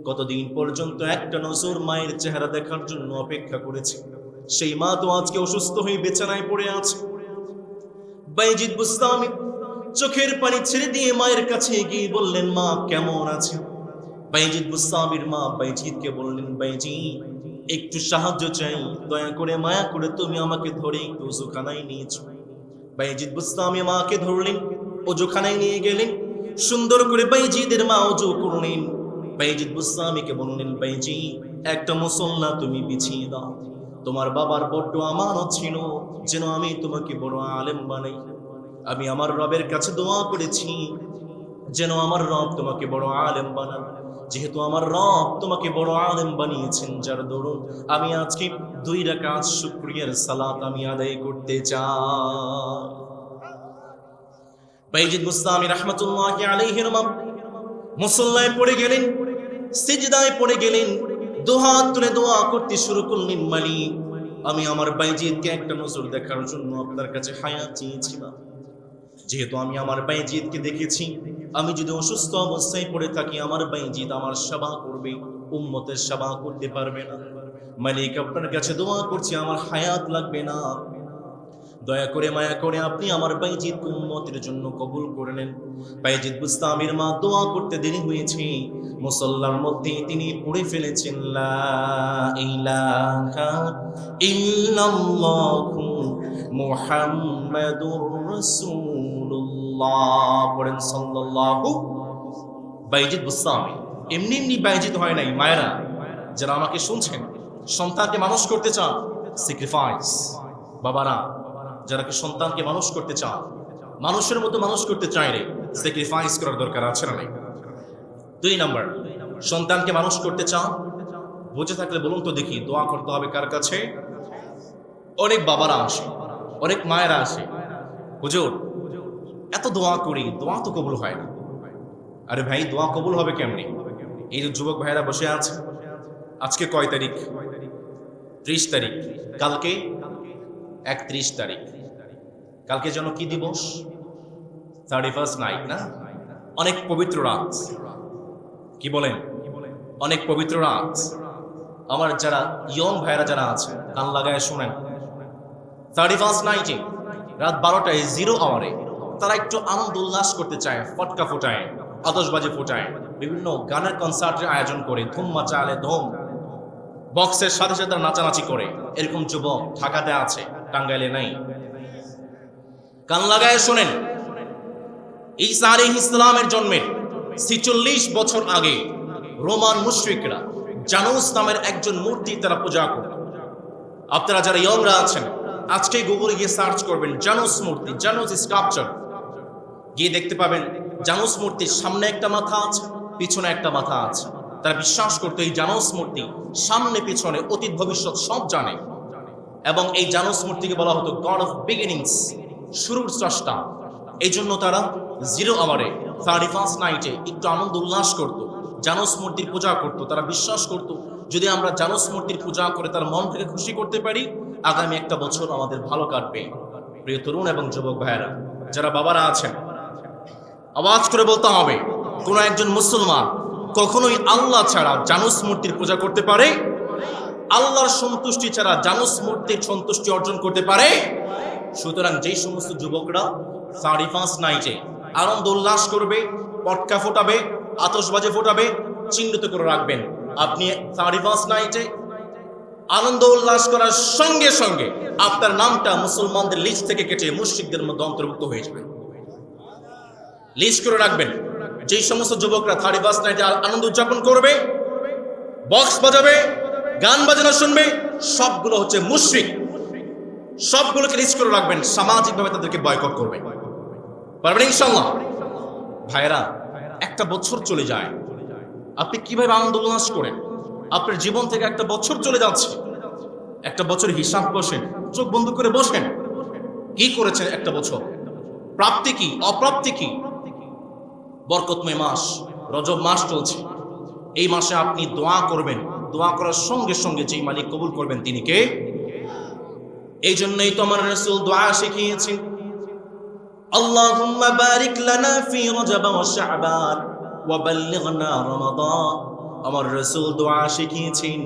কতদিন পর্যন্ত একটা নজর মায়ের চেহারা দেখার জন্য অপেক্ষা করেছে, সেই মা তো আজকে অসুস্থ হয়ে বিছানায় পড়ে আছে। বাইজিদ বুস্তামি চোখের পানি ছেড়ে দিয়ে মায়ের কাছে গিয়ে বললেন, মা কেমন আছে? বাইজিদ বুস্তামির মা বাইজিদকে বললেন, বাইজিদ একটু সাহায্য চাই, দয়া করে মায়া করে তুমি আমাকে ধরে একটু ওযুখানায় নিয়ে চলো। বাইজিদ বুস্তামি মাকে ধরলেন, ওযুখানায় নিয়ে গেলেন, সুন্দর করে বাইজিদের মা ওযু করলেন। বাইজিদ বুস্তামিকে বললেন, বাইজিদ একটা মুসল্লা তুমি বিছিয়ে দাও, তোমার বাবার বড্ড আমানত ছিল যেন আমি তোমাকে বড় আলেম বানাই। আমি আমার রবের কাছে দোয়া করেছি যেন আমার রব তোমাকে বড় আলেম বানান। যেহেতু আমার রব তোমাকে বড় আলেম বানিয়েছেন, যার দরুন আমি আজকে 2 রাকাত শুকরিয়ার সালাত আমি আদায় করতে চাই। বাইজিদ বুস্তামি রাহমাতুল্লাহি আলাইহির মুসল্লায় পড়ে গেলেন, সিজদায় পড়ে গেলেন, দুহাত তুলে দোয়া করতে শুরু করলেন, মালিক আমি আমার বাইজিদকে একটা নজর দেখার জন্য আপনার কাছে হায়াত চেয়েছিলাম। যেহেতু আমি আমার বাইজিদকে দেখেছি, আমি যদি অসুস্থ অবস্থায় পড়ে থাকি আমার বাইজিদ আমার সেবা করবে, উম্মতের সেবা করতে পারবে না। মালিক আপনার কাছে দোয়া করছি আমার হায়াত লাগবে না, দয়া করে মায়া করে আপনি আমার বাইজিদকে উম্মতের জন্য কবুল করে নেন। বাইজিদ বুস্তামির মা দোয়া করতে দেরি হয়েছে, মুসল্লার মধ্যে তিনি পড়ে ফেলেছেন লা ইলাহা ইল্লাল্লাহু মুহাম্মাদুর রাসূলুল্লাহ, পড়েন সাল্লাল্লাহু। বাইজিদ বুস্তামি এমনি এমনি বাইজিদ হয় নাই। মায়েরা যারা আমাকে শুনছেন, সন্তানকে মানুষ করতে চান, স্যাক্রিফাইস। বাবারা যারা সন্তানকে মানুষ করতে চান, মানুষের মতো মানুষ করতে চায় রে, স্যাক্রিফাইস করার দরকার আছে না নাই? 2 নাম্বার, সন্তানকে মানুষ করতে চান, বুঝে থাকলে বলুন তো দেখি, দোয়া করতে হবে কার কাছে? অনেক বাবারা আসে, অনেক মায়েরা আসে, হুজুর এত দোয়া করি, দোয়া তো কবুল হয় না। আরে ভাই দোয়া কবুল হবে কেমনি? এই যে যুবক ভাইরা বসে আছে, আজকে কয় তারিখ? 30 তারিখ। কালকে 31 তারিখ। কালকে যেন কি দিবস? 31st নাইট না? অনেক পবিত্র রাত। কি বলেন? অনেক পবিত্র রাত। আমার যারা ইয়ং ভাইরা যারা আছে, কান লাগায় শুনেন, 31st নাইটে রাত 12টায় 0 আওয়ারে তারা একটু আনন্দ উল্লাস করতে চায়, ফটকা ফোটায়, আতশবাজি ফোটায়, বিভিন্ন গানের কনসার্টের আয়োজন করে, ধুম মাচালে ধুম, বক্সের সাথে সাথে নাচানাচি করে। এরকম যুবক ঢাকাতে আছে, টাঙ্গাইলে নাই। কান লাগায় শোনেন, ঈসা আলাইহিস সালামের জন্মের 46 বছর আগে রোমান মুশরিকরা জানুস নামের একজন মূর্তি তারা পূজা করত। আপনারা যারা ইয়ংরা আছেন, আজকে গুগলে গিয়ে সার্চ করবেন জানুস মূর্তি, জানুস স্কাল্পচার, গিয়ে দেখতে পাবেন জানুস মূর্তির সামনে একটা মাথা আছে, পিছনে একটা মাথা আছে। তারা বিশ্বাস করতো এই জানুস মূর্তি সামনে পিছনে অতীত ভবিষ্যৎ সব জানে, এবং এই জানুস মূর্তিকে বলা হতো গড অফ বিগিনিংস, শুরুর স্রষ্টা। এই জন্য তারা 0 আওয়ারে 31st নাইটে একটু আনন্দ উল্লাস করত, জানুস মূর্তির পূজা করত। তারা বিশ্বাস করত যদি আমরা জানুস মূর্তির পূজা করে তার মন থেকে খুশি করতে পারি, আগামী একটা বছর আমাদের ভালো কাটবে। প্রিয় তরুণ এবং যুবক ভাইয়েরা, যারা বাবারা আছেন, আওয়াজ করে বলতে হবে, কোন একজন মুসলমান কখনোই আল্লাহ ছাড়া জানুস মূর্তির পূজা করতে পারে? আল্লাহর সন্তুষ্টি ছাড়া জানুস মূর্তির সন্তুষ্টি অর্জন করতে পারে? সুতরাং যেই সমস্ত যুবকরা 31st নাইটে আনন্দ উল্লাস করবে, পটকা ফোটাবে, আতশবাজি ফোটাবে, চিহ্নিত করে রাখবেন আপনি 31st নাইটে আনন্দ উল্লাস করার সঙ্গে সঙ্গে আপনার নামটা মুসলমানদের লিস্ট থেকে কেটে মুশরিকদের মধ্যে অন্তর্ভুক্ত হয়ে যাবে। লিস্ট করে রাখবেন, যেই সমস্ত যুবকরা 31st নাইটে আনন্দ উদযাপন করবে, বক্স বাজাবে, গান বাজনা শুনবে, সবগুলো হচ্ছে মুশরিক। সবগুলোকে লিস্ট করে রাখবেন, সামাজিকভাবে তাদেরকে বয়কট করবে। পারবেন ইনশাআল্লাহ? ভাইরা, একটা বছর চলে যায়, আপনি কিভাবে আনন্দ উল্লাস করেন? আপনার জীবন থেকে একটা বছর চলে যাচ্ছে। একটা বছর হিসাব বসেন, চোখ বন্ধ করে বসেন, কি করেছেন একটা বছর, প্রাপ্তি কি, অপ্রাপ্তি কি? বরকতময় মাস রজব মাস চলছে, এই মাসে আপনি দোয়া করবেন, দোয়া করার সঙ্গে সঙ্গে যেই মালিক কবুল করবেন তিনি কে? এই জন্যই তো আমার রাসূল দোয়া শিখিয়েছেন, আল্লাহুম্মা বারিক লানা ফি রজব ওয়া শাবান ওয়া বাল্লিগনা রমাদান। আমার রাসূল দোয়া শিখিয়েছেন,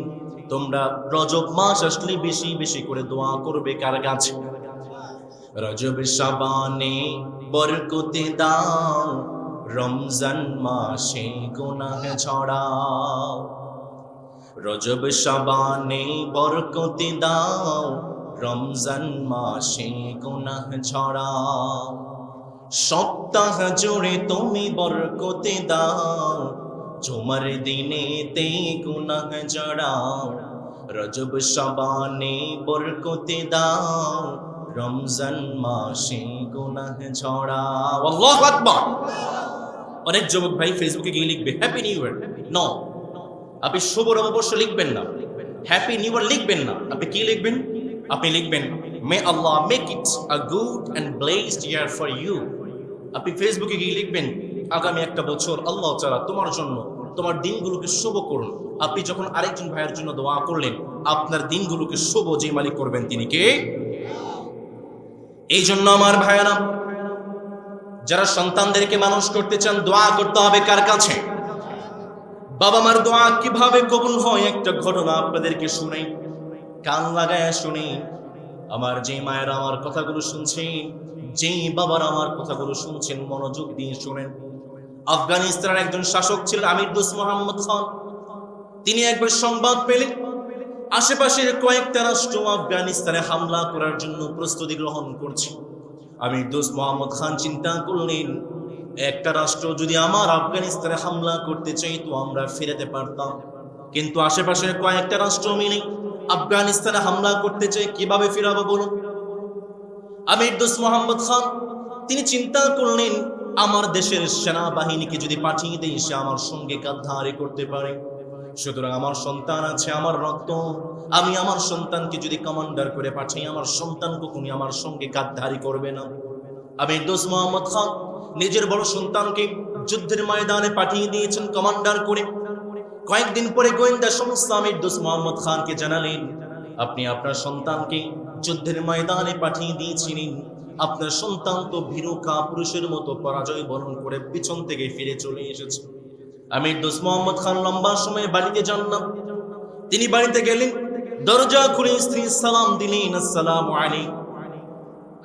তোমরা রজব মাস আসলে বেশি বেশি করে দোয়া করবে কার কাছে? রজব শাবানে বরকতে দাও, রমজান মাসে গুনাহ ঝরাও। রজব শাবানে বরকতে দাও, রমজান মাসে গুনাহ ঝরাও। সপ্তাহ জুড়ে তুমি বরকতে দাও, জুমার দিনেতে গুনাহ ঝরাও। রজব শাবানে বরকতে দাও, রমজান মাসে গুনাহ ঝরাও। আল্লাহু আকবার। অনেক যুবক ভাই ফেসবুকে গিয়ে লিখবে হ্যাপি নিউ ইয়ার। নো, আপনি শুভ নববর্ষ লিখবেন না, হ্যাপি নিউ ইয়ার লিখবেন না। আপনি কি লিখবেন? আপনি লিখবেন may Allah make it a good and blessed year for you. আপনি ফেসবুকে গিয়ে লিখবেন আগামী একটা বছর আল্লাহ তাআলা তোমার জন্য তোমার দিনগুলোকে শুভ করুন। আপনি যখন আরেকজন ভাইয়ের জন্য দোয়া করলেন, আপনার দিনগুলোকে শুভ যে মালিক করবেন তিনি কে? এই জন্য আমার ভাইয়েরা, যারা সন্তানদেরকে মানুষ করতে চান, দোয়া করতে হবে কার কাছে? বাবা মার দোয়া কিভাবে কবুল হয় একটা ঘটনা আপনাদেরকে শুনাই, কান লাগায় শুনি। আমার যে মায়েরা আমার কথাগুলো শুনছেন, যেই বাবার আমার কথাগুলো শুনছেন, মনোযোগ দিয়ে শুনেন। আফগানিস্তানের একজন শাসক ছিলেন আমির দোস্ত মোহাম্মদ খান। তিনি একবার সংবাদ পেলেন আশেপাশের কয়েকটা রাষ্ট্র আফগানিস্তানে হামলা করার জন্য প্রস্তুতি গ্রহণ করছে। আমির দোস্ত মোহাম্মদ খান চিন্তা করলেন, একটা রাষ্ট্র যদি আমার আফগানিস্তানে হামলা করতে চাই তো আমরা ফিরাতে পারতাম, কিন্তু আশেপাশের কয়েকটা রাষ্ট্র মিলে আফগানিস্তানে হামলা করতে চাই, কিভাবে ফিরাবো বলুন? আমির দোস্ত মোহাম্মদ খান তিনি চিন্তা করলেন, আমার দেশের সেনাবাহিনীকে যদি পাঠিয়ে দেই সে আমার সঙ্গে গাদ্দারি করতে পারে, সুতরাং আমার সন্তান আছে, আমার রক্ত, আমি আমার সন্তানকে যদি কমান্ডার করে পাঠাই, আমার সন্তান কখনই আমার সঙ্গে গাদ্দারি করবে না। আমির দোস্ত মোহাম্মদ খান নিজের বড় সন্তানকে যুদ্ধের ময়দানে পাঠিয়ে দিয়েছেন কমান্ডার করে। কয়েকদিন পরে গোয়েন্দা সংস্থা আমির দোস্ত মোহাম্মদ খানকে জানালেন, আপনি আপনার সন্তানকে যুদ্ধের ময়দানে পাঠিয়ে দিয়েছিলেন, আপনার সন্তান তো ভীরু কাপুরুষের মতো পরাজয় বরণ করে পিছন থেকে ফিরে চলে এসেছে। আমির দোস্ত মোহাম্মদ খান লম্বা সময় বাড়িতে যান না। তিনি বাড়িতে গেলেন, দরজা খুলে স্ত্রী সালাম দিলেন, আসসালামু আলাইকুম।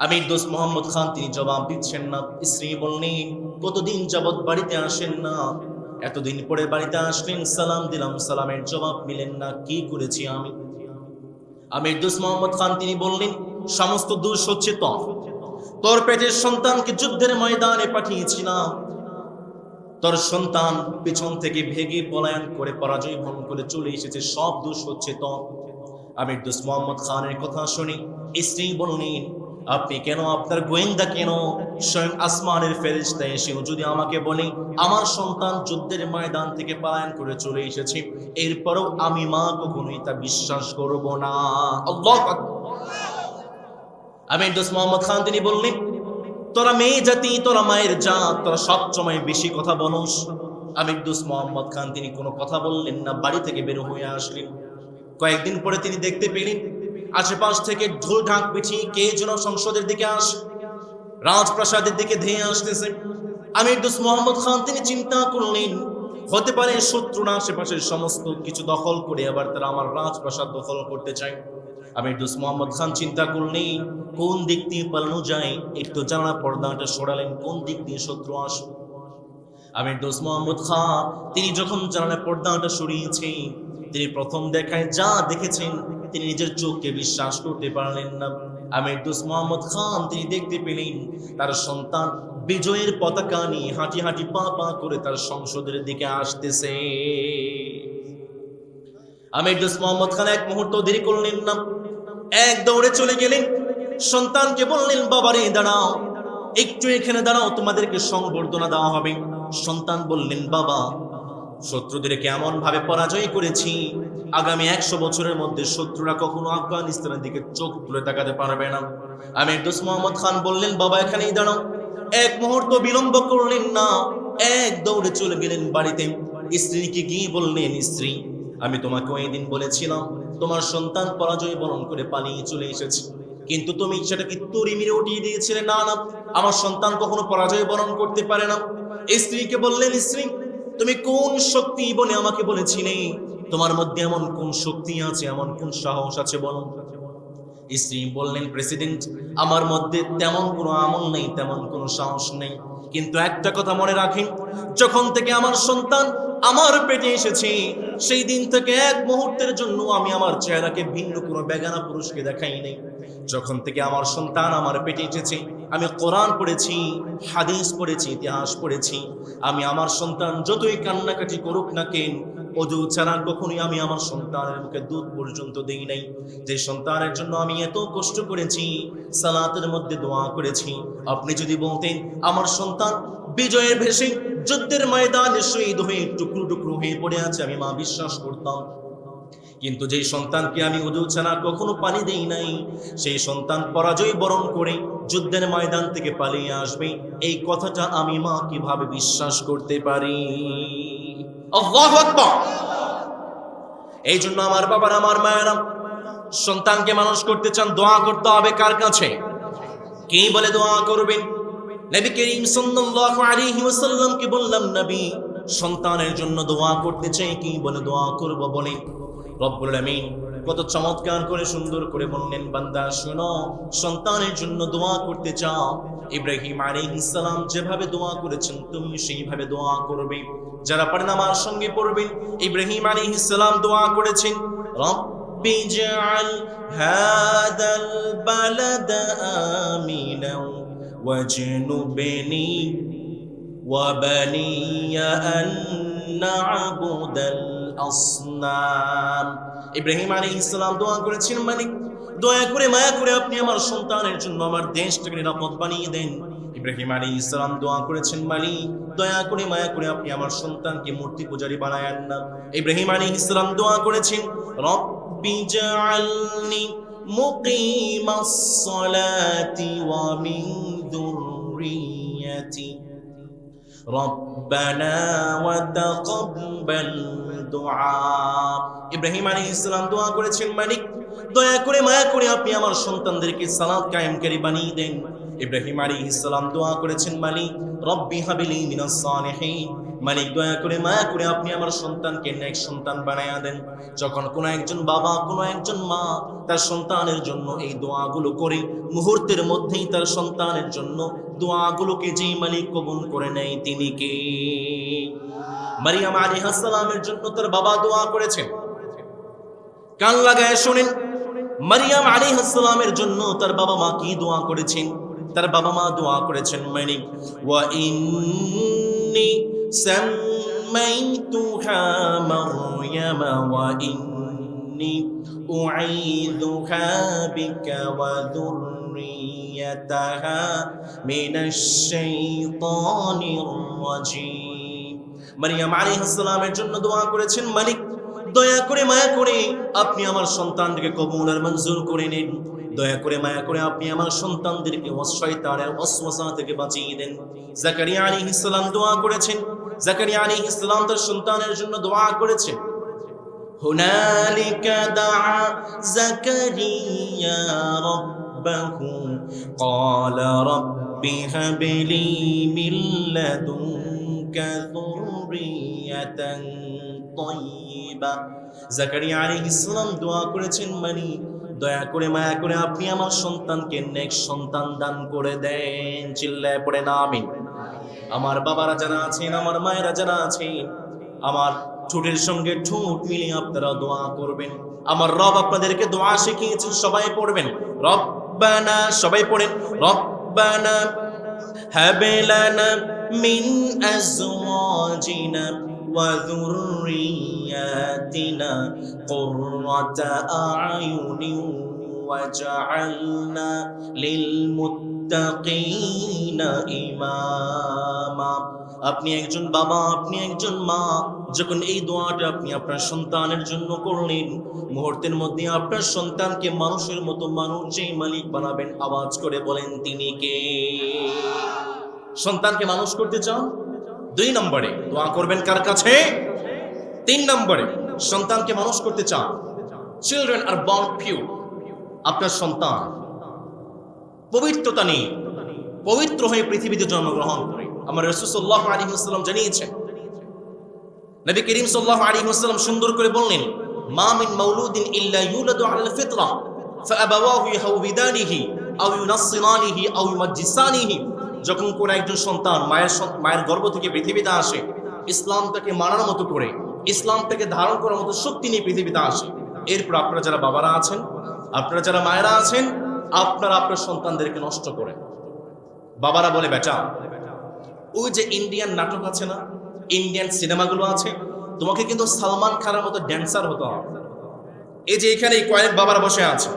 আমির দোস্ত মোহাম্মদ খান তিনি জবাব দিচ্ছেন না। স্ত্রী বললেন, কতদিন যাবৎ বাড়িতে আসেন না, এতদিন পরে বাড়িতে আসলেন, সালাম দিলাম, সালামের জবাব মিলেন না, কি করেছি আমি? আমির দোস্ত মোহাম্মদ খান তিনি বললেন, সমস্ত দোষ হচ্ছে তোর পেটের সন্তানকে যুদ্ধের ময়দানে পাঠিয়েছিলাম, তোর সন্তান পিছন থেকে ভেগে পলায়ন করে পরাজয় বরণ করে চলে এসেছে, সব দোষ হচ্ছে তোর। আমির দোস্ত মোহাম্মদ খানের কথা শুনে স্ত্রী বললেন, আপনি কেন, আপনার গোয়েন্দা কেন, স্বয়ং আসমানের ফেরেশতা এসেও যদি আমাকে বলে আমার সন্তান যুদ্ধের ময়দান থেকে পলায়ন করে চলে এসেছে, এরপরও আমি মা কখনোই তা বিশ্বাস করব না। আল্লাহু আকবার। আমির দোস্ত মোহাম্মদ খান তিনি বললেন, তোরা মেয়ে জাতি, তোরা মায়ের জাত, তোরা সবসময় বেশি কথা বলস। আমির দোস্ত মোহাম্মদ খান তিনি কোনো কথা বললেন না, বাড়ি থেকে বের হয়ে আসলেন। কয়েকদিন পরে তিনি দেখতে পেলেন আশেপাশ থেকে ঢোল ঢাক পিটিয়ে কে যেন সংসদের দিকে আসে, রাজপ্রাসাদের দিকে ধেয়ে আসতেছে। আমির দোস্ত মোহাম্মদ খান তিনি চিন্তা করলেন, হতে পারে শত্রুরা আশেপাশের সমস্ত কিছু দখল করে আবার তারা আমার রাজপ্রাসাদ দখল করতে চায়। আমির দোস্ত মোহাম্মদ খান চিন্তা করলেন, কোন দিক দিয়ে পালানো যায়, একটু জানালা পর্দাটা সরালেন, কোন দিক দিয়ে শত্রু আসবে। আমির দোস্ত মোহাম্মদ খান তিনি যখন জানালা পর্দাটা সরিয়েছে, তিনি প্রথম দেখায় যা দেখেছেন তিনি নিজের চোখকে বিশ্বাস করতে পারলেন না। আমির দোস্ত মোহাম্মদ খান তিনি দেখতে পেলেন তার সন্তান বিজয়ের পতাকা নিয়ে হাঁটি হাঁটি পা পা করে তার সংসদের দিকে আসতেছে। আমির দোস্ত মোহাম্মদ খান এক মুহূর্ত দেরি করলেন না, এক দৌড়ে চলে গেলেন, সন্তানকে বললেন, বাবারে দাঁড়াও, একটু এখানে দাঁড়াও, তোমাদেরকে সংবর্ধনা দেওয়া হবে। সন্তান বললেন, বাবা, শত্রুদেরকে এমন ভাবে পরাজয় করেছি, আগামী 100 বছরের মধ্যে শত্রুরা কখনো আফগানিস্তানের দিকে চোখ তুলে তাকাতে পারবে না। আমির দোস্ত মোহাম্মদ খান বললেন, বাবা এখানেই দাঁড়াও। এক মুহূর্ত বিলম্ব করলেন না, এক দৌড়ে চলে গেলেন বাড়িতে। স্ত্রীকে গিয়ে বললেন, স্ত্রী, আমি তোমাকে ওই দিন বলেছিলাম তোমার সন্তান পরাজয় বরণ করে পালিয়ে চলে এসেছে, কিন্তু তুমি সেটাকে তরি মেরে উঠিয়ে দিয়েছিলে। না না, আমার সন্তান কখনো পরাজয় বরণ করতে পারে না। স্ত্রীকে বললেন, স্ত্রী, তুমি কোন শক্তি বলে আমাকে বলেছিলে, তোমার মধ্যে এমন কোন শক্তি আছে, এমন কোন সাহস আছে বলো। স্ত্রী বললেন, প্রেসিডেন্ট, আমার মধ্যে তেমন কোনো আমল নেই, তেমন কোনো সাহস নেই, কিন্তু একটা কথা মনে রাখেন, যখন থেকে আমার সন্তান আমার পেটে এসেছে সেই দিন থেকে এক মুহূর্তের জন্য আমি আমার চেহারাকে ভিন্ন কোনো বেগানা পুরুষকে দেখাই নাই। যখন থেকে আমার সন্তান আমার পেটে এসেছে আমি কোরআন পড়েছি, হাদিস পড়েছি, ইতিহাস পড়েছি। আমি আমার সন্তান যতই কান্নাকাটি করুক না কেন, অজু ছাড়া কখনোই আমি আমার সন্তানের মুখে দুধ পর্যন্ত দেই নাই। যে সন্তানের জন্য আমি এত কষ্ট করেছি, সালাতের মধ্যে দোয়া করেছি, আপনি যদি বলতেন আমার সন্তান বিজয়ের ভেসে যুদ্ধের ময়দানে শহীদ হয়ে টুকরো টুকরো হয়ে পড়ে আছে, আমি মা বিশ্বাস করতাম। কিন্তু যেই সন্তানকে আমি উযু ছাড়া কখনো পানি দেই নাই, সেই সন্তান পরাজয় বরণ করে যুদ্ধের ময়দান থেকে পালিয়ে আসবে, এই কথাটা আমি মা কিভাবে বিশ্বাস করতে পারি? আল্লাহু আকবার। এই জন্য আমার বাবার, আমার মায়েরা সন্তানকে মানুষ করতে চান, দোয়া করতে হবে কার কাছে? কি বলে দোয়া করবেন? নবী করিম সাল্লাল্লাহু আলাইহি ওয়াসাল্লামকে বললাম, নবী সন্তানের জন্য দোয়া করতে চাই, কি বলে দোয়া করব? বলে রব্বুল আমিন কত চমৎকার করে সুন্দর করে বললেন, বান্দা শোনো, সন্তানের জন্য দোয়া করতে চাও, ইব্রাহিম আলাইহিস সালাম যেভাবে দোয়া করেছেন তুমি সেইভাবে দোয়া করবে। যারা পারেন আমার সঙ্গে পড়বেন। ইব্রাহিম আলাইহিস সালাম দোয়া করেছেন, রব্বি জাআল হাদাল বালাদা আমিনা ওয়াজনুবনি ওয়া বানিয়া আন না'বুদাল আসনাম। ইব্রাহিম আলাইহিস সালাম দোয়া করেছেন, মালিক দয়া করে মায়া করে আপনি আমার সন্তানের জন্য আমার দেশটাকে নিরাপদ বানিয়ে দেন। ইব্রাহিম আলাইহিস সালাম দোয়া করেছেন, মালিক দয়া করে মায়া করে আপনি আমার সন্তানকে মূর্তি পূজারী বানায়েন না। ইব্রাহিম আলাইহিস সালাম দোয়া করেছেন, রব্বি জাআলনি মুকিমাস সালাতি ওয়া মিন যুররিয়াতি রব্বানা ওয়া তাকাব্বাল দুআ। ইব্রাহিম আলাইহিস সালাম দোয়া করেছেন, মালিক দয়া করে মায়া করে আপনি আমার সন্তানদেরকে সালাত কায়েমকারী বানিয়ে দেন। ইব্রাহিম আলাইহিস সালাম দোয়া করেছেন, মালিক রব্বি হাবলি মিনাস সালিহিন, মালিক দয়া করে মায়া করে আপনি আমার সন্তানকে নেক সন্তান বানায়া দেন। যখন কোনো একজন বাবা, কোনো একজন মা তার সন্তানের জন্য এই দোয়াগুলো করে, মুহূর্তের মধ্যেই তার সন্তানের জন্য দোয়াগুলোকে যেই মালিক কবুল করে নেয় তিনি কে? মারিয়াম আলাইহিস সালামের জন্য তার বাবা দোয়া করেছেন, কান লাগায় শুনেন। মারিয়াম আলাইহিস সালামের জন্য তার বাবা মা কি দোয়া করেছেন? তার বাবা মা দোয়া করেছেন, মালিক ওয়া ইন্নী সাম্মাইতুহা মারইয়াম ওয়া ইন্নী উঈযুহা বিকা ওয়া যুররিয়াতাহা মিনাশ শাইতানির রাজীম। মারিয়াম আলাইহিস সালামের জন্য দোয়া করেছেন, মালিক দয়া করে মায়া করে আপনি আমার সন্তানকে কবুল আর মঞ্জুর করে নিন। দয়া করে মায়া করে আপনি আমার সন্তানদেরকে শয়তানের ওয়াসওয়াসা থেকে বাঁচিয়ে দেন। জাকারিয়া আলাইহিস সালাম দোয়া করেছেন, জাকারিয়া আলাইহিস সালাম তার সন্তানের জন্য দোয়া করেছেন, হুনালিকা দাআ জাকারিয়া রাব্বাহু ক্বালা রাব্বি হাবলি মিন লাদুনকা যুররিয়াতান তাইয়্যিবা। জাকারিয়া আলাইহিস সালাম দোয়া করেছেন, মালিক দয়া করে মায়া করে আপনি আমার সন্তানকে নেক সন্তান দান করে দেন। চিল্লায় পড়ে না আমিন। আমার বাবারা যারা আছেন, আমার মায়েরা যারা আছেন, আমার ঠোঁটের সঙ্গে ঠোঁট মিলিয়ে আপনারা দোয়া করবেন। আমার রব আপনাদেরকে দোয়া শিখিয়েছেন, সবাই পড়বেন। রব্বানা, সবাই পড়েন, রব্বানা হাব লানা মিন আজওয়াজিনা ওয়া যুররিয়াতিনা কুররাতা আ'য়ুনিন ওয়াজআলনা লিল মুত্তাকিনা ইমামা। আপনি একজন বাবা, আপনি একজন মা, যখন এই দোয়াটা আপনি আপনার সন্তানের জন্য করলেন, মুহূর্তের মধ্যে আপনার সন্তানকে মানুষের মতো মানুষ যেই মালিক বানাবেন, আওয়াজ করে বলেন তিনি কে? সন্তানকে মানুষ করতে চান? 2 নম্বরে দোয়া করবেন কার কাছে? 3 নম্বরে সন্তানকে মানুষ করতে চান, চিলড্রেন আর বর্ন পিওর। আপনার সন্তান পবিত্রতা নিয়ে পবিত্র হয়ে পৃথিবীতে জন্মগ্রহণ করে। আমার রাসূল সাল্লাল্লাহু আলাইহি ওয়াসাল্লাম জানিয়েছেন, নবী করিম সাল্লাল্লাহু আলাইহি ওয়াসাল্লাম সুন্দর করে বললেন, মা মিন মাউলুদিন ইল্লা ইউলাদু আলাল ফিতরা ফাআবাওয়াহু ইউহাউবিদানিহি আও ইউনাসসিরানিহি আও ইউমাজ্জিসানিহি। যখন কোন একজন সন্তান মায়ের গর্ভ থেকে পৃথিবীতে আসে, ইসলাম তাকে মানার মতো করে, ইসলাম তাকে ধারণ করার মতো শক্তি নিয়ে পৃথিবীতে আসে। এরপর আপনারা যারা বাবারা আছেন, আপনারা যারা মায়েরা আছেন, আপনারা আপনার সন্তানদেরকে নষ্ট করেন। বাবারা বলে, বেটা ওই যে ইন্ডিয়ান নাটক আছে না, ইন্ডিয়ান সিনেমাগুলো আছে, তোমাকে কিন্তু সালমান খানের মতো ড্যান্সার হতে হবে। এই যে এখানে কয়েক বাবারা বসে আছে,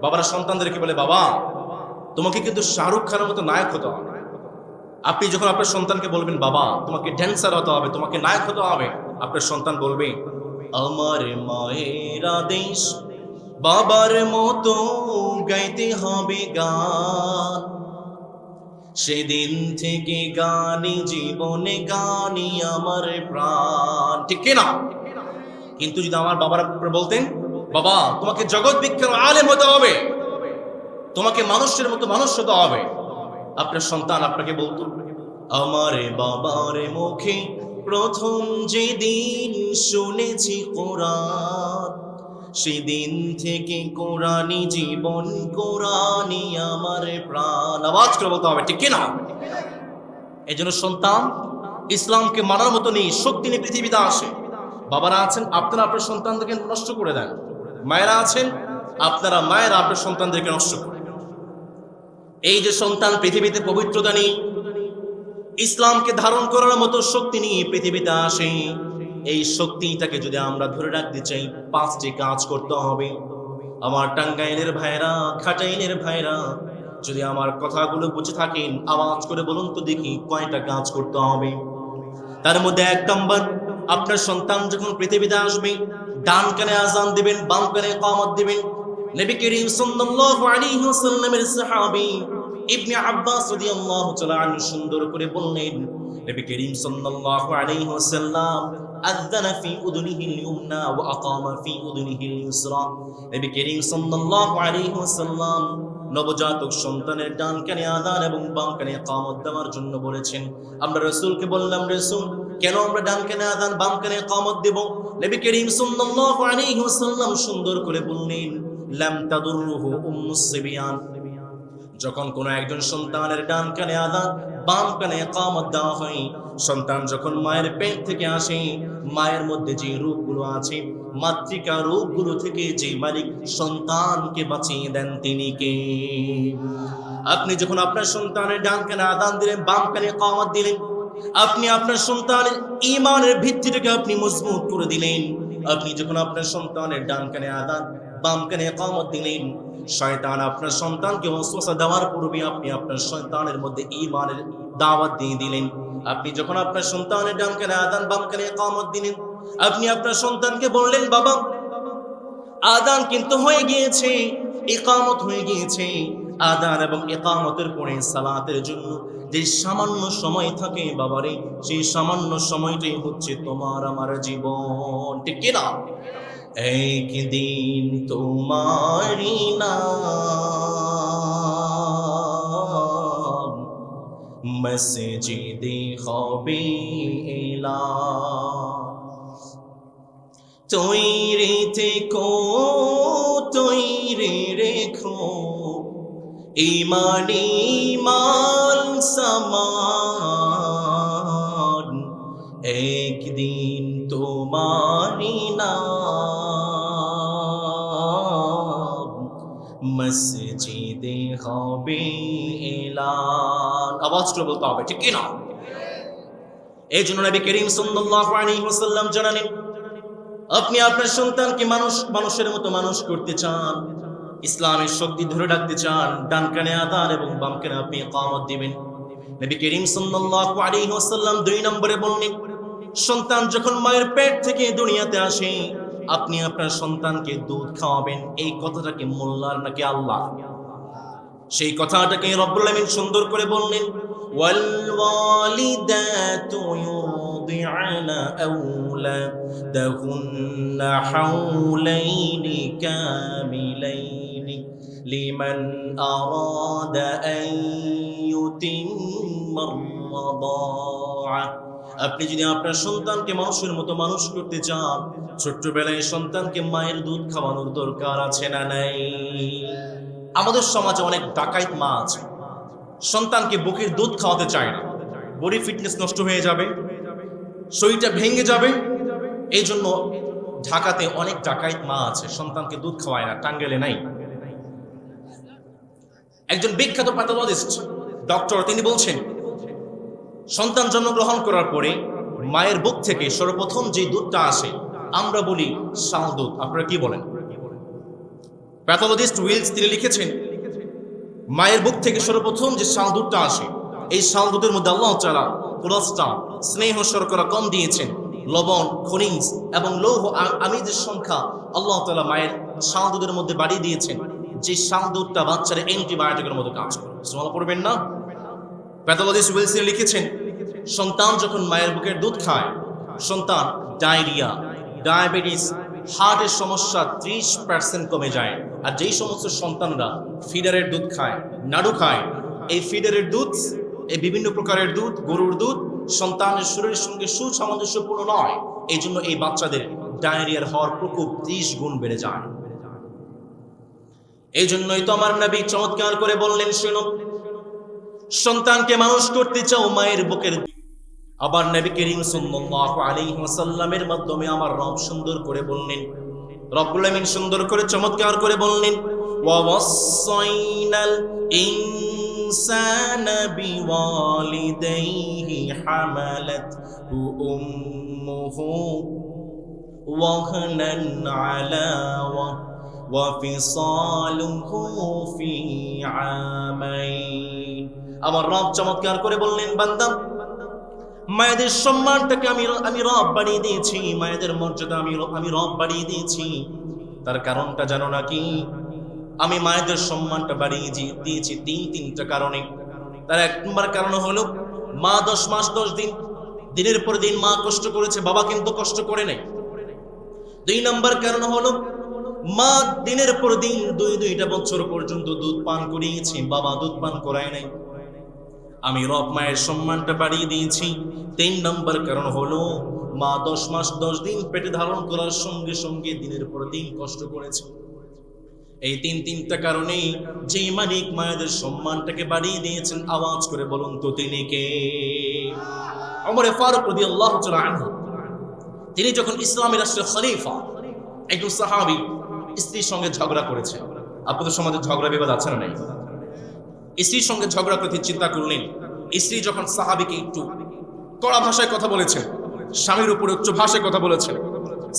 বাবারা সন্তানদেরকে বলে, বাবা তোমাকে কিন্তু শাহরুখ খানের মতো নায়ক হতে হবে। আপনি যখন আপনার সন্তানকে বলবেন বাবা তোমাকে ড্যান্সার হতে হবে, তোমাকে নায়ক হতে হবে, আপনার সন্তান বলবে আমার মায়ের আদেশ বাবার মতো গাইতে হবে গান, সেদিন থেকে গানি জীবনে গানি আমার প্রাণ। ঠিক কিনা? কিন্তু যদি আমার বাবারা বলতেন বাবা তোমাকে জগৎ বিখ্যাত আলেম হতে হবে, তোমাকে মানুষের মতো মানুষ হতে হবে, আপনার সন্তান আপনাকে বলতো আমার বাবার মুখে প্রথম যেদিন শুনেছি কোরআন, সেদিন থেকে কোরআনি জীবন, কোরআনি আমার প্রাণ। আওয়াজ করে বলতে হবে, ঠিক কিনা? এই জন্য সন্তান ইসলামকে মানার মতো নেই, শক্তি নিয়ে পৃথিবীতে আসে। বাবারা আছেন আপনারা আপনার সন্তানদেরকে নষ্ট করে দেন, মায়েরা আছেন আপনারা মায়েরা আপনার সন্তানদেরকে নষ্ট করে। এই যে সন্তান পৃথিবীতে পবিত্রতা নেই, ইসলামকে ধারণ করার মতো শক্তি নিয়ে পৃথিবীতে আসে, এই শক্তিটাকে যদি আমরা ধরে রাখতে চাই 5টি কাজ করতে হবে। আমার টাঙ্গাইলের ভাইরা, খাটাইলের ভাইরা, যদি আমার কথাগুলো বুঝে থাকেন আওয়াজ করে বলুন তো দেখি কয়টা কাজ করতে হবে। তার মধ্যে 1 নম্বর, আপনার সন্তান যখন পৃথিবীতে আসবে ডান কানে আজান দিবেন, বাম কানে ইকামত দিবেন। নবী করিম সাল্লাল্লাহু আলাইহি ওয়াসাল্লামের সাহাবী ইবনে আব্বাস রাদিয়াল্লাহু তাআলা আনহু সুন্দর করে বললেন, নবী করিম সাল্লাল্লাহু আলাইহি ওয়াসাল্লাম আযানা ফি উযুনিহিল ইউমনা ওয়া আকামা ফি উযুনিহিল ইউসরা। নবী করিম সাল্লাল্লাহু আলাইহি ওয়াসাল্লাম নবজাতক সন্তানের ডান কানে আযান এবং বাম কানে ইকামত দেওয়ার জন্য বলেছেন। আমরা রাসূলকে বললাম, রাসূল কেন আমরা ডান কানে আযান বাম কানে ইকামত দেব? নবী করিম সাল্লাল্লাহু আলাইহি ওয়াসাল্লাম সুন্দর করে বললেন, লাম তাদুররুহু উম্মুস সিবিয়ান। যখন কোনো একজন সন্তানের ডান কানে আযান বাম কানে ইকামত দেওয়া হয়, সন্তান যখন মায়ের পেট থেকে আসে, মায়ের মধ্যে যে রূপগুলো আছে, মাতৃকা রূপগুলো থেকে যে মালিক সন্তানকে বাঁচিয়ে দেন তিনি কে? আপনি যখন আপনার সন্তানের ডান কানে আযান দিলেন, বাম কানে ইকামত দিলেন, আপনি আপনার সন্তানের ঈমানের ভিত্তিটাকে আপনি মজবুত করে দিলেন। আপনি যখন আপনার সন্তানের ডান কানে আযান বাম কানে ইকামত দিলেন, শয়তান আপনার সন্তানকে ওয়াসওয়াসা দেওয়ার পূর্বে আপনি আপনার সন্তানের মধ্যে ঈমানের দাওয়াত দিয়ে দিলেন। আপনি যখন আপনার সন্তানের ডান কানে আযান বাম কানে ইকামত দিলেন, আপনি আপনার সন্তানকে বললেন বাবা আযান কিন্তু হয়ে গিয়েছে, ইকামত হয়ে গিয়েছে, আযান এবং ইকামতের পরে সালাতের জন্য যে সামান্য সময় থাকে বাবারে, সেই সামান্য সময়টাই হচ্ছে তোমার আমার জীবন। ঠিক কিনা? একদিন তোমারি নাম মসজিদে হবে এলান। তৈরি থেকো, তৈরি রেখো ইমানি মান সামান, একদিন তোমারি নাম মসজিদে হবে এলান। আওয়াজ করে বলতে হবে, ঠিক কিনা? এই জন্য নবী করিম সাল্লাল্লাহু আলাইহি ওয়াসাল্লাম জানালেন, আপনি আপনার সন্তানকে মানুষের মতো মানুষ করতে চান, ইসলামের শক্তি ধরে রাখতে চান, ডান কানে আযান এবং বাম কানে আপনি ইকামত দিবেন। নবী করিম সাল্লাল্লাহু আলাইহি ওয়াসাল্লাম 2 নম্বরে বললেন, সন্তান যখন মায়ের পেট থেকে দুনিয়াতে আসে, আপনি আপনার সন্তানকে দুধ খাওয়াবেন। এই কথাটাকে মোল্লার নাকি আল্লাহ? সেই কথাটাকে রব্বুল আলামিন সুন্দর করে বললেন, ওয়াল ওয়ালিদাতু ইউদি'না আওলাদাহুন্না হাওলাইনি কামিলাইনি লিমান আরাদা আন ইউতিম্মার রাদা'a। আপনি যদি আপনার সন্তানকে মানুষের মতো মানুষ করতে চান, ছোট্টবেলায় সন্তানকে মায়ের দুধ খাওয়ানোর দরকার আছে না নাই? আমাদের সমাজে অনেক ডাকাইত মা আছে, সন্তানকে বুকের দুধ খাওয়াতে চায় না, বডি ফিটনেস নষ্ট হয়ে যাবে, শরীরটা ভেঙে যাবে। এই জন্য ঢাকাতে অনেক ডাকাইত মা আছে, সন্তানকে দুধ খাওয়ায় না। টাঙ্গাইলে নাই? একজন বিখ্যাত প্যাথোলজিস্ট ডক্টর তিনি বলছেন, সন্তান জন্মগ্রহণ করার পরে মায়ের বুক থেকে সর্বপ্রথম যে দুধটা আসে আমরা বলি শাল দুধ। আপনারা কি বলেন? প্যাথোলজিস্ট উইলস তিনি লিখেছেন, মায়ের বুক থেকে সর্বপ্রথম যে শাল দুধটা আসে এই শাল দুধের মধ্যে আল্লাহ তাআলা কোলেস্ট্রল, স্নেহ শর্করা কম দিয়েছেন, লবণ, খনিজ এবং লৌহ আমিদের সংখ্যা আল্লাহ তাআলা মায়ের শাল দুধের মধ্যে বাড়িয়ে দিয়েছেন, যে শাল দুধটা বাচ্চার অ্যান্টিবায়োটিকের মতো কাজ করে। সুবহানাল্লাহ পড়বেন না? প্যাথোলজিস্ট উইলসন লিখেছেন, সন্তান যখন মায়ের বুকের দুধ খায়, সন্তান ডায়রিয়া, ডায়াবেটিস, হার্টের সমস্যা 30% কমে যায়। আর যেই সমস্ত সন্তানরা ফিডারের দুধ খায়, নাড়ু খায়, এই ফিডারের দুধ, এই বিভিন্ন প্রকারের দুধ, গরুর দুধ সন্তানের শরীরের সঙ্গে সুসামঞ্জস্যপূর্ণ নয়, এই জন্য এই বাচ্চাদের ডায়রিয়ার হওয়ার প্রকোপ 30 গুণ বেড়ে যায়। এই জন্যই তো আমার নবী চমৎকার করে বললেন, শোনো, সন্তানকে মানুষ করতে চাও মায়ের বুকের। আবার নবী করিম সাল্লাল্লাহু আলাইহি ওয়াসাল্লামের মাধ্যমে আমার রব সুন্দর করে বললেন, রব্বুল আমিন সুন্দর করে চমৎকার করে বললেন, ওয়া ওয়াসাইনাল ইনসানা বিওয়ালিদাইহি হামালাতহু উম্মুহু ওয়াহনান আলা ওয়া ফিসালুহু ফি আমাইন। আমার রব চমৎকার করে বললেন, বান্দা, মায়েদের সম্মানটাকে আমি রব বাড়িয়ে দিয়েছি, মায়েদের মর্যাদা আমি রব বাড়িয়ে দিয়েছি। তার কারণটা জানো নাকি? আমি মায়েদের সম্মানটা বাড়িয়ে দিয়েছি তিনটা কারণে। তার 1 নম্বর কারণ হলো, মা 10 মাস 10 দিন দিনের পর দিন মা কষ্ট করেছে, বাবা কিন্তু কষ্ট করে নাই। 2 নম্বর কারণ হলো, মা দিনের পর দিন 2-2টা বছর পর্যন্ত দুধ পান করিয়েছে, বাবা দুধ পান করায় নাই। আমি রব মায়ের সম্মানটা বাড়িয়ে দিয়েছি। 3 নম্বর কারণ হলো, মা 10 মাস 10 দিন পেটে ধারণ করার সঙ্গে সঙ্গে দিনের পর দিন কষ্ট করেছে। এই তিনটা কারণে যে মালিক মায়েদের সম্মানটাকে বাড়িয়ে দিয়েছেন, আওয়াজ করে বলুন তো তিনি কে? ওমর ফারুক রাদিয়াল্লাহু তাআলা আনহু, তিনি যখন ইসলামী রাষ্ট্রের খলিফা, একজন সাহাবী স্ত্রীর সঙ্গে ঝগড়া করেছে। আপনাদের সমাজে ঝগড়া বিবাদ আছে না নাই? স্ত্রীর সঙ্গে ঝগড়া করতে চিন্তা করলেন, স্ত্রী যখন সাহাবীকে একটু কড়া ভাষায় কথা বলেছেন, স্বামীর উপরে উচ্চ ভাষায় কথা বলেছেন,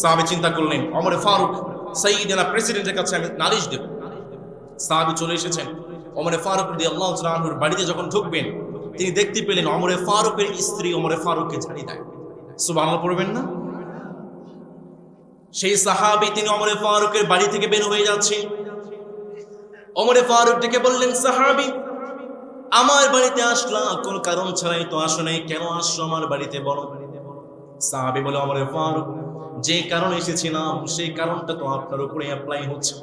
সাহাবী চিন্তা করলেন, ওমর ফারুক সাইয়্যিদনা প্রেসিডেন্টের কাছে আমি নালিশ দেব। সাহাবী চলে এসেছেন। ওমর ফারুক রাদিয়াল্লাহু তাআলা আনহুর বাড়িতে যখন ঢুকবেন, তিনি দেখতে পেলেন ওমর ফারুকের স্ত্রী ওমর ফারুককে ঝাড়ি দেয়। সুবহানাল্লাহ পড়বেন না? সেই সাহাবী তিনি ওমর ফারুকের বাড়ি থেকে বের হয়ে যাচ্ছেন। ওমর ফারুক ডেকে বললেন, সাহাবী, আমার বাড়িতে আসলা কোন কারণ ছাড়াই তো আসো নাই, কেন আসছো আমার বাড়িতে বলো? সাহাবী বলে, ওমর ফারুক, যে কারণ এসেছিলাম সেই কারণটা তো আপনার উপরে অ্যাপ্লাই হচ্ছে।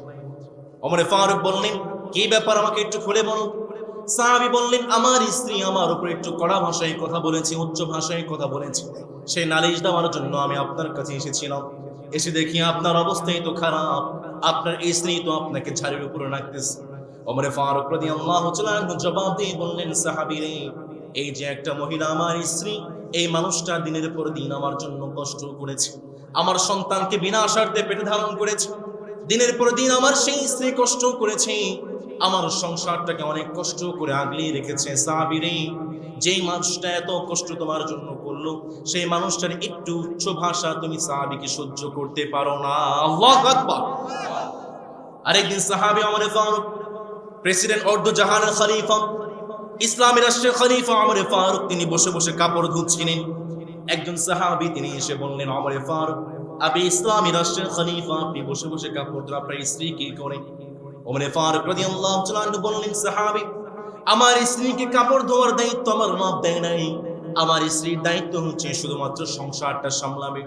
ওমর ফারুক বললেন, কি ব্যাপার, আমাকে একটু খুলে বলো। সাহাবী বললেন, আমার স্ত্রী আমার উপরে একটু কড়া ভাষায় কথা বলেছে, উচ্চ ভাষায় কথা বলেছে, সেই নালিশ দেওয়ার জন্য আমি আপনার কাছে এসেছিলাম। এসে দেখি আপনার অবস্থাই তো খারাপ, আপনার স্ত্রী তো আপনাকে ঝাড়ির উপরে রাখতেছে। ওমর ফারুক রাদিয়াল্লাহু তাআলা আনহু জবাব দিয়ে বললেন, সাহাবী রে, এই যে একটা মহিলা আমার স্ত্রী, এই মানুষটা দিনের পর দিন আমার জন্য কষ্ট করেছে, আমার সন্তানকে বিনা স্বার্থে পেটে ধারণ করেছে, দিনের পর দিন আমার সেই স্ত্রী কষ্ট করেছে, আমার সংসারটাকে অনেক কষ্ট করে আগলিয়ে রেখেছে। সাহাবী রে, যেই মানুষটা এত কষ্ট তোমার জন্য করলো, সেই মানুষটার একটু উচ্চ ভাষা তুমি সাহাবীকে সহ্য করতে পারো না। আল্লাহু আকবার। আরেকদিন সাহাবী ওমর ফারুক, প্রেসিডেন্ট অর্ধ জাহানের খলিফা, ইসলামী রাষ্ট্রের খলিফা ওমর ফারুক, তিনি বসে বসে কাপড় ধুচ্ছিলেন। একজন সাহাবী তিনি এসে বললেন, ওমর ফারুক, আপনি ইসলামী রাষ্ট্রের খলিফা, আপনি বসে বসে কাপড় ধোয়া, আপনার স্ত্রী কি করেন? ওমর ফারুক রাদিয়াল্লাহু তাআলা আনহু বললেন, সাহাবী, আমার স্ত্রীকে কাপড় ধোয়ার দায়িত্ব আমার রব দেয় নাই, আমার স্ত্রীর দায়িত্ব হচ্ছে শুধুমাত্র সংসারটা সামলাবে।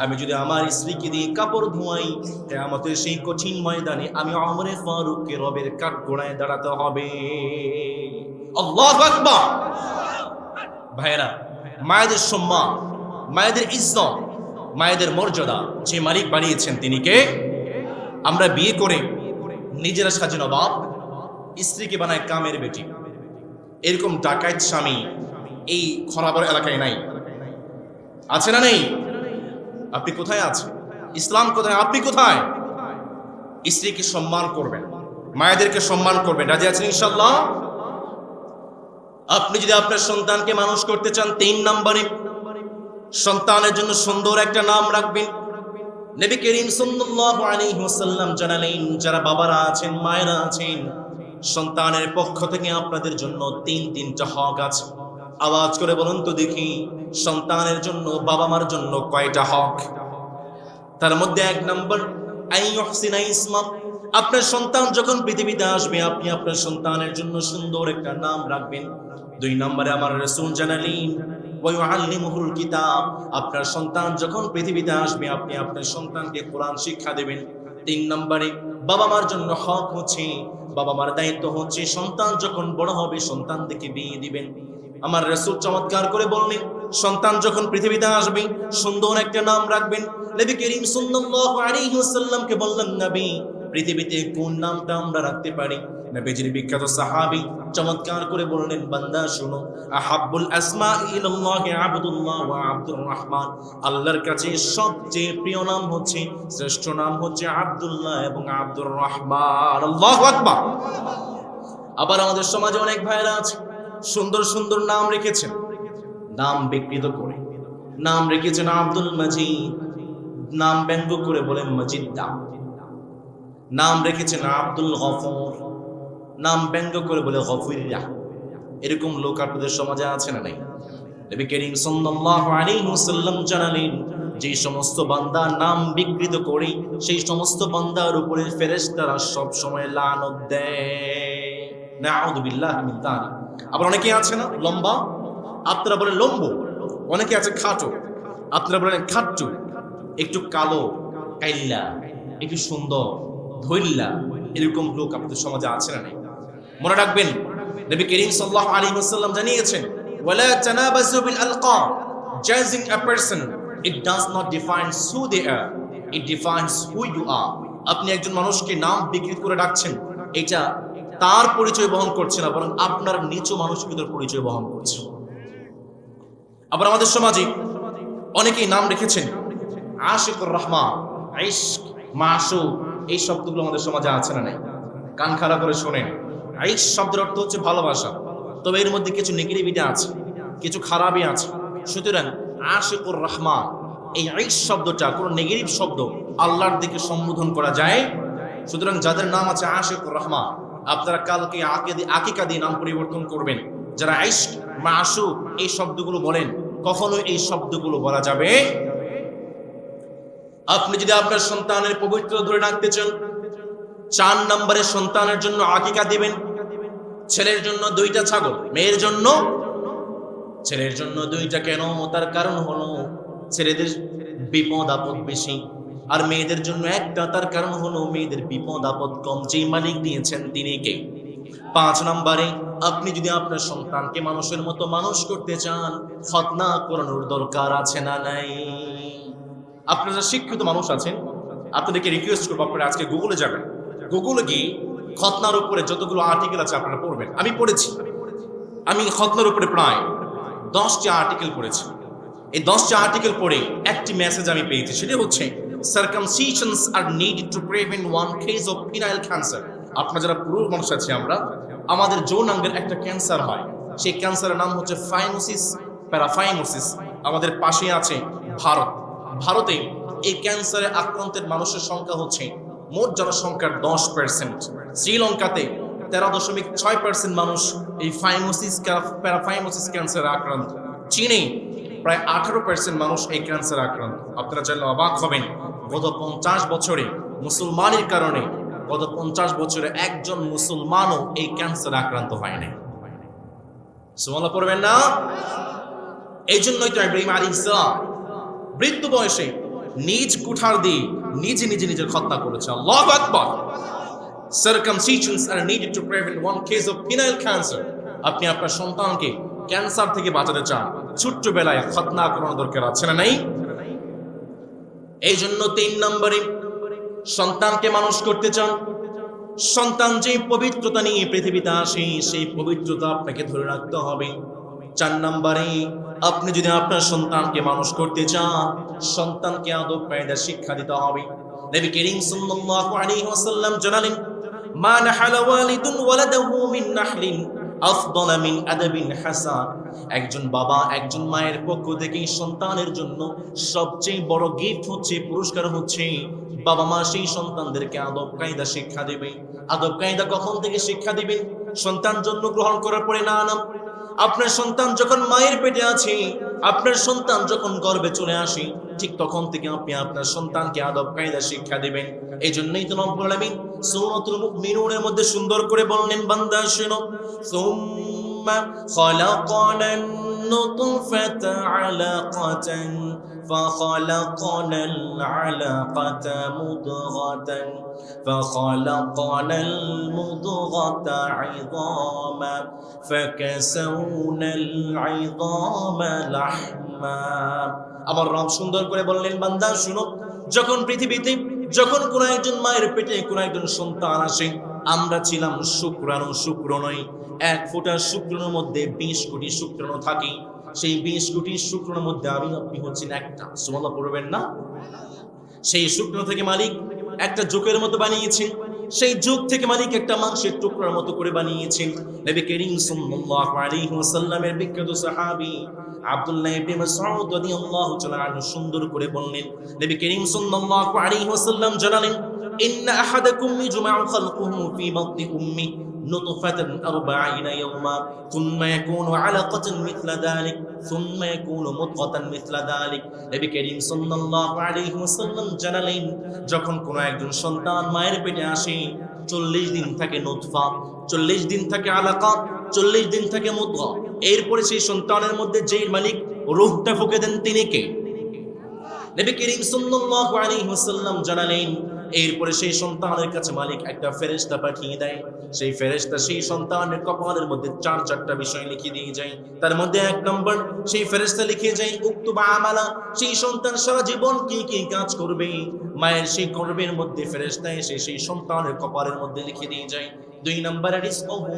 আমি যদি আমার স্ত্রীকে দিয়ে কাপড় ধোয়াই, কিয়ামতের সেই কঠিন ময়দানে আমি ওমর ফারুককে রবের কাঠগড়ায় দাঁড়াতে হবে। আল্লাহু আকবার। ভাইরা, মায়েদের সম্মান, মায়েদের ইজ্জত, মায়েদের মর্যাদা যে মালিক বানিয়েছেন তিনি কে? আমরা বিয়ে করে নিজেরা সাজানো বাপ, স্ত্রীকে বানায় কামের বেটি। এরকম ডাকাত স্বামী এই খরাবর এলাকায় নাই, আছে না নেই? আপনি কোথায় আছেন? ইসলাম কোথায়? আপনি কোথায়? স্ত্রীকে সম্মান করবেন, মায়েদেরকে সম্মান করবেন। রাজি আছেন ইনশাআল্লাহ? আপনি যদি আপনার সন্তানকে মানুষ করতে চান, 3 নম্বরে সন্তানের জন্য সুন্দর একটা নাম রাখবেন। নবী করিম সাল্লাল্লাহু আলাইহি ওয়াসাল্লাম জানালেন, যারা বাবারা আছেন, মায়েরা আছেন, সন্তানের পক্ষ থেকে আপনাদের জন্য তিনটা হক আছে। আওয়াজ করে বলুন তো দেখি, সন্তানের জন্য বাবা মার জন্য কয়টা হক? তার মধ্যে 1 নম্বর, আইয়ুহসিনা ইসমা। আপনার সন্তান যখন পৃথিবীতে আসবে আপনি আপনার সন্তানের জন্য সুন্দর একটা নাম রাখবেন। 2 নম্বরে আমার রাসূল জানালেন ওয়া ইউআল্লিমুহুল কিতাব। আপনার সন্তান যখন পৃথিবীতে আসবে আপনি আপনার সন্তানকে কোরআন শিক্ষা দেবেন। 3 নম্বরে বাবা মার জন্য হক হচ্ছে, বাবা মার দায়িত্ব হচ্ছে সন্তান যখন বড় হবে সন্তানদেরকে বিয়ে দিবেন। আমার রাসূল চমৎকার করে বললেন, সন্তান যখন পৃথিবীতে আসবে সুন্দর একটা নাম রাখবেন। নবী করিম সাল্লাল্লাহু আলাইহি ওয়াসাল্লামকে বললেন, নবী পৃথিবীতে কোন নামটা আমরা রাখতে পারি? নবীজির বিখ্যাত সাহাবী চমৎকার করে বললেন, বান্দা শোনো, আহাব্বুল আসমাই ইলাল্লাহি আবদুল্লাহ ওয়া আব্দুর রহমান। আল্লাহর কাছে সবচেয়ে প্রিয় নাম হচ্ছে, শ্রেষ্ঠ নাম হচ্ছে আব্দুল্লাহ এবং আব্দুর রহমান। আল্লাহু আকবার। আবার আমাদের সমাজে অনেক ভাইরা আছে সুন্দর সুন্দর নাম রেখেছেন, নাম বিকৃত করে নাম রেখেছেন আব্দুল মজিদ, নাম ব্যঙ্গ করে বলেন মজিদ্দা। নাম রেখেছেন আব্দুল গফুর, নাম ব্যঙ্গ করে বলে গফুরিয়া। এরকম লোক আপনাদের সমাজে আছে না নাই? নবী করিম সাল্লাল্লাহু আলাইহি ওয়াসাল্লাম জানালেন, যে সমস্ত বান্দা নাম বিকৃত করে সেই সমস্ত বান্দার উপরে ফেরেশতারা সব সময় লানত দেয়। নাউযু বিল্লাহি মিন যালিক। আবার অনেকে আছে না লম্বা, আপনারা বলেন লম্বু। অনেকে আছে খাটো, আপনারা বলেন খাট্টু। একটু কালো, কাইল্লা, একটু সুন্দর, ধৈর্যা, এরকম লোক আপনাদের সমাজে আছে না নাই? মনে রাখবেন, নবী করিম সাল্লাল্লাহু আলাইহি ওয়াসাল্লাম জানিয়েছেন, ওয়ালা তানাবাযু বিল আলকাব। Judging a person, it does not define who they are, it defines who you are. আপনি একজন মানুষকে নাম বিকৃত করে ডাকছেন, এটা তার পরিচয় বহন করছে না, বরং আপনার নিচু মানসিকতার পরিচয় বহন করছে। আবার আমাদের সমাজে অনেকেই নাম রেখেছেন আশিকুর রহমান, ইশক, মাশুক। এই শব্দগুলো আমাদের সমাজে আছে না নাই? কান খাড়া করে শোনেন, ইশক শব্দের অর্থ হচ্ছে ভালোবাসা, তবে এর মধ্যে কিছু নেগেটিভিটি আছে, কিছু খারাপই আছে। সুতরাং আশিকুর রহমান, এই ইশক শব্দটা কোনো নেগেটিভ শব্দ, আল্লাহর দিকে সম্বোধন করা যায়। সুতরাং যাদের নাম আছে আশিকুর রহমান, আপনারা কালকে আকিকা দিয়ে নাম পরিবর্তন করবেন। যারা ইশক, মাশুক এই শব্দগুলো বলেন, কখনোই এই শব্দগুলো বলা যাবে। আপনি যদি আপনার সন্তানের পবিত্র ধরে রাখতে চান, 4 নম্বরে সন্তানের জন্য আকিকা দিবেন। ছেলের জন্য 2টা ছাগল, মেয়ের জন্য ছেলের জন্য 2টা। কেন? তার কারণ হলো ছেলেদের বিপদ আপদ বেশি, আর মেয়েদের জন্য 1টা। তার কারণ হলো মেয়েদের বিপদ আপদ কম। যেই মালিক দিয়েছেন তিনি কে? 5 নম্বরে আপনি যদি আপনার সন্তানকে মানুষের মতো মানুষ করতে চান, খতনা করানোর দরকার আছে না নাই? আপনারা যারা শিক্ষিত মানুষ আছেন, আপনাদেরকে রিকোয়েস্ট করবো, আপনারা আজকে গুগলে যাবেন, গুগলে গিয়ে খতনার উপরে যতগুলো আর্টিকেল আছে আপনারা পড়বেন। আমি পড়েছি, আমি খতনার উপরে প্রায় 10টি আর্টিকেল পড়েছি। এই 10টি আর্টিকেল পড়ে একটি মেসেজ আমি পেয়েছি, সেটা হচ্ছে circumcisions are needed to prevent one case of penile cancer. আপনারা যারা পুরুষ মানুষ আছে, আমরা আমাদের যৌনাঙ্গের একটা ক্যান্সার হয়, সেই ক্যান্সারের নাম হচ্ছে ফাইমোসিস প্যারাফাইমোসিস। আমাদের পাশে আছে ভারত। ভারতে এই ক্যান্সারে আক্রান্তের মানুষের সংখ্যা হচ্ছে মোট জনসংখ্যার 10%। শ্রীলঙ্কাতে 13.6% মানুষ এই প্যারাফাইমোসিস ক্যান্সারে আক্রান্ত। চীনে প্রায় 18% মানুষ এই ক্যান্সারে আক্রান্ত। আপনারা চাইলে অবাক হবেন, গত 50 বছরে মুসলমানের কারণে গত 50 বছরে একজন মুসলমানও এই ক্যান্সারে আক্রান্ত হয় নাই। সুবহানাল্লাহ পড়বেন না? এই জন্যই তো ইব্রাহিম আলাইহিস সালাম বৃদ্ধ বয়সে নিজ কুঠার দিয়ে নিজে নিজের খতনা করেছে। আল্লাহু আকবার। Circumcisions are needed to prevent one case of penile cancer. আপনি আপনার সন্তানকে ক্যান্সার থেকে বাঁচাতে চান, ছোট্টবেলায় খতনা করানো দরকার আছে না নাই? এই জন্য 3 নম্বরে সন্তানকে মানুষ করতে চান, সন্তান যে পবিত্রতা নিয়ে পৃথিবীতে আসে সেই পবিত্রতা আপনাকে ধরে রাখতে হবে। 4 নম্বরে আপনি যদি আপনার সন্তানকে মানুষ করতে চান, সন্তানকে আদব কায়দা শিক্ষা দিতে হবে। নবী করিম সাল্লাল্লাহু আলাইহি ওয়াসাল্লাম জানালেন, মা নাহালা ওয়ালিদুন ওয়ালাদাহু মিন নাহলিন আফদালা মিন আদাবিন হাসান। একজন বাবা একজন মায়ের পক্ষ থেকে সন্তানের জন্য সবচেয়ে বড় গিফট হচ্ছে, পুরস্কার হচ্ছে, বাবা মা সেই সন্তানদেরকে আদব কায়দা শিক্ষা দেবে। আদব কায়দা কখন থেকে শিক্ষা দিবে? সন্তান জন্ম গ্রহণ করার পরে না। আপনার সন্তান যখন মায়ের পেটে আছে, আপনার সন্তান যখন গর্ভে চলে আসে, ঠিক তখন থেকে আপনি আপনার সন্তানকে আদব কায়দা শিক্ষা দিবেন। এই জন্যই তো রব্বুল আলামিন সূরাতুল মুমিনুনের মধ্যে সুন্দর করে বললেন, বান্দা শোনো, সুম্মা খালাকানান নুতফাতা আলাকাতান فخلقنا العلقة مضغة فخلقنا المضغة عظاما فكسونا العظام لحما। আমার রব সুন্দর করে বললেন, বান্দা শুনো, যখন পৃথিবীতে যখন কোন একজন মায়ের পেটে কোন একজন সন্তান আসে, আমরা ছিলাম শুক্রাণু, শুক্রাণু, এক ফোঁটা শুক্রাণুর মধ্যে 20 কোটি শুক্রাণু থাকে। সেই 20 কোটি শুক্রাণুর মধ্যে আমি আপনি হচ্ছেন একটা। সুবহানাল্লাহ পড়বেন না? সেই শুক্রাণু থেকে মালিক একটা জোকের মতো বানিয়েছেন, সেই যোগ থেকে মালিক একটা মাংসের টুকরার মতো করে বানিয়েছেন। নবী করিম সাল্লাল্লাহু আলাইহি ওয়াসাল্লামের বিখ্যাত সাহাবী আব্দুল্লাহ ইবনে মাসউদ রাদিয়াল্লাহু তাআলা আনহু সুন্দর করে বললেন, নবী করিম সাল্লাল্লাহু আলাইহি ওয়াসাল্লাম জানালেন, ইন্না আহাদাকুম ইজমাউ খালকুহু ফি বাতনি উম্মি নুতফাতান 40 ইয়াওমা থুম্মা ইয়াকুনু আলাকাতান মিথলা যালিক থুম্মা ইয়াকুনু মুদগাতান মিথলা যালিক। নবী করিম সাল্লাল্লাহু আলাইহি ওয়াসাল্লাম জানালেন, যখন কোন একজন সন্তান মায়ের পেটে আসে, 40 দিন থাকে নুতফা, 40 দিন থাকে আলাকা, 40 দিন থাকে মুদগা। এরপরে সেই সন্তানের মধ্যে যেই মালিক রূহটা ফুঁকে দেন, তিনি কে? নবী করিম সাল্লাল্লাহু আলাইহি ওয়াসাল্লাম জানালেন, এরপরে সেই সন্তানের কাছে মালিক একটা ফেরেশতা পাঠিয়ে দেয়। সেই ফেরেশতা সেই সন্তানের কপালের মধ্যে 4টা বিষয় লিখে দিয়ে যায়। তার মধ্যে 1 নম্বর, সেই ফেরেশতা লিখে যায় উক্তুবা আমালা, সেই সন্তান সারা জীবন কি কি কাজ করবে। মায়ের সেই গর্ভের মধ্যে ফেরেশতা এসে সেই সন্তানের কপালের মধ্যে লিখে দিয়ে যায়। 2 নম্বরে রিজকুহু,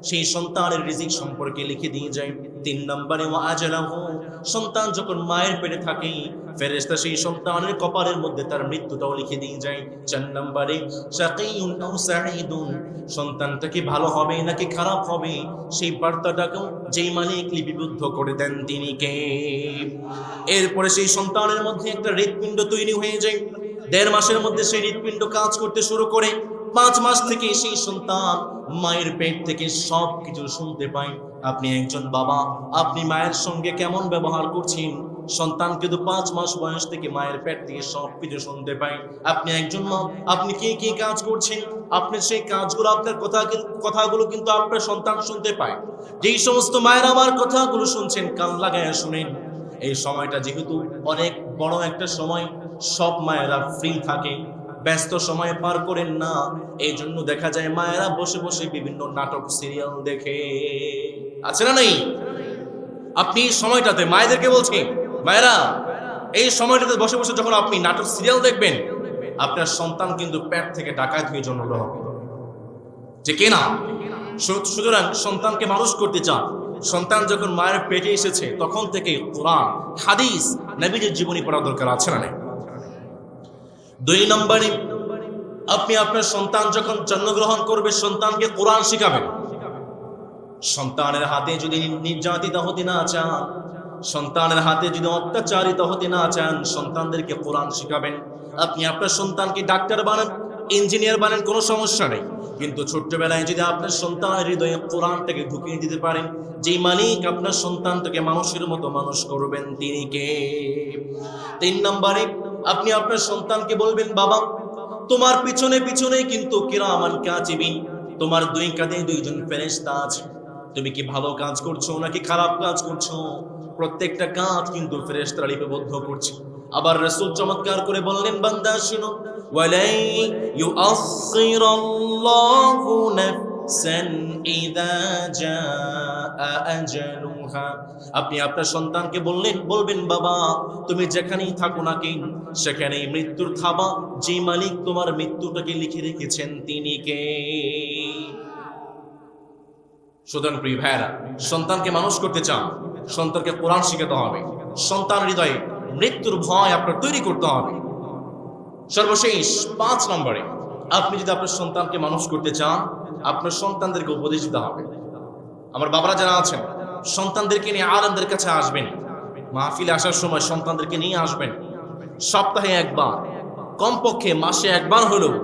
সেই সন্তানের রিজিক সম্পর্কে লিখে দিয়ে যায়। 3 নম্বরে ওয়া আজলাহু, সন্তান যখন মায়ের পেটে থাকে, ফেরেশতা সেই সন্তানের কপালের মধ্যে তার মৃত্যুটাও লিখে দিয়ে যায়। 4 নম্বরে শাকিয়ুন আও সাঈদুন, সন্তানটা কি ভালো হবে নাকি খারাপ হবে, সেই বার্তাটাকেও যেই মালিক লিপিবদ্ধ করে দেন, তিনি কে? এরপরে সেই সন্তানের মধ্যে একটা হৃৎপিণ্ড তৈরি হয়ে যায়। 1.5 মাসের মধ্যে সেই হৃৎপিণ্ড কাজ করতে শুরু করে। 5 মাস থেকে সেই সন্তান মায়ের পেট থেকে সবকিছু শুনতে পায়। আপনি একজন বাবা, আপনি মায়ের সঙ্গে কেমন ব্যবহার করছেন? সন্তান কিন্তু 5 মাস বয়স থেকে মায়ের পেট থেকে সবকিছু শুনতে পায়। আপনি একজন মা, আপনি কি কি কাজ করছেন, আপনি সেই কাজগুলো, আপনার কথাগুলো কিন্তু আপনার সন্তান শুনতে পায়। যেই সমস্ত মায়ের আমার কথাগুলো শুনছেন, কান লাগায় শুনেন। এই সময়টা যেহেতু অনেক বড় একটা সময়, সব মায়েরা ফ্রি থাকে, ব্যস্ত সময় পার করেন না। এই জন্য দেখা যায় মায়েরা বসে বসে বিভিন্ন নাটক সিরিয়াল দেখে, আছে না নাই? আপনি সময়টাতে মায়েদেরকে বলছি, মায়েরা এই সময়টাতে বসে বসে যখন আপনি নাটক সিরিয়াল দেখবেন, আপনার সন্তান কিন্তু পেট থেকে ডাকাত হয়ে জন্মগ্রহণ করবে, যে কিনা। সুতরাং সন্তানকে মানুষ করতে চান, সন্তান যখন মায়ের পেটে এসেছে তখন থেকে কোরআন, হাদিস, নবীজির জীবনী পড়া দরকার, আছে না নাই? 2 নম্বরে, আপনি আপনার সন্তান যখন জন্মগ্রহণ করবে, সন্তানকে কোরআন শিখাবেন। সন্তানের হাতে যদি নির্যাতিত হতে না চান, সন্তানের হাতে যদি অত্যাচারিত হতে না চান, সন্তানদেরকে কোরআন শিখাবেন। আপনি আপনার সন্তানকে ডাক্তার বানান, ইঞ্জিনিয়ার বানান, কোনো সমস্যা নেই, কিন্তু ছোট্টবেলায় যদি আপনার সন্তানের হৃদয়ে কোরআনটাকে ঢুকিয়ে দিতে পারেন, যেই মালিক আপনার সন্তানটাকে মানুষের মতো মানুষ করবেন, তিনি কে? 3 নম্বরে, আপনি আপনার সন্তানকে বলবেন, বাবা তোমার পিছনে পিছনে কিন্তু কিরামান কাতিবিন, তোমার 2 কাঁধে 2 জন ফেরেশতা আছে। তুমি কি ভালো কাজ করছো নাকি খারাপ কাজ করছো, প্রত্যেকটা কাজ কিন্তু ফেরেশতারা লিপিবদ্ধ করছে। আবার রাসূল চমৎকার করে বললেন, বান্দা শুনো, ওয়ালাই ইউআখিরাল্লাহু নাফসান ইযা জাআ আজালুহা। আপনি আপনার সন্তানকে বলবেন, বাবা তুমি যেখানেই থাকো না কেন, সেখানেই মৃত্যুর থাবা, যে মালিক তোমার মৃত্যুটাকে লিখে রেখেছেন, তিনি কে? সুতরাং প্রিয় ভাইরা, সন্তানকে মানুষ করতে চান, সন্তানকে কোরআন শিখাতে হবে, সন্তান হৃদয়ে মৃত্যুর ভয় আপনার তৈরি করতে হবে। সর্বশেষ 5 নম্বরে, আপনি যদি আপনার সন্তানকে মানুষ করতে চান, আপনার সন্তানদেরকে উপদেশ দিতে হবে। আমার বাবারা যারা আছেন, সন্তানদেরকে নিয়ে আলেমদের কাছে আসবেন। মাহফিলে আসার সময় সন্তানদেরকে নিয়ে আসবেন। সপ্তাহে একবার, কমপক্ষে মাসে একবার হলেও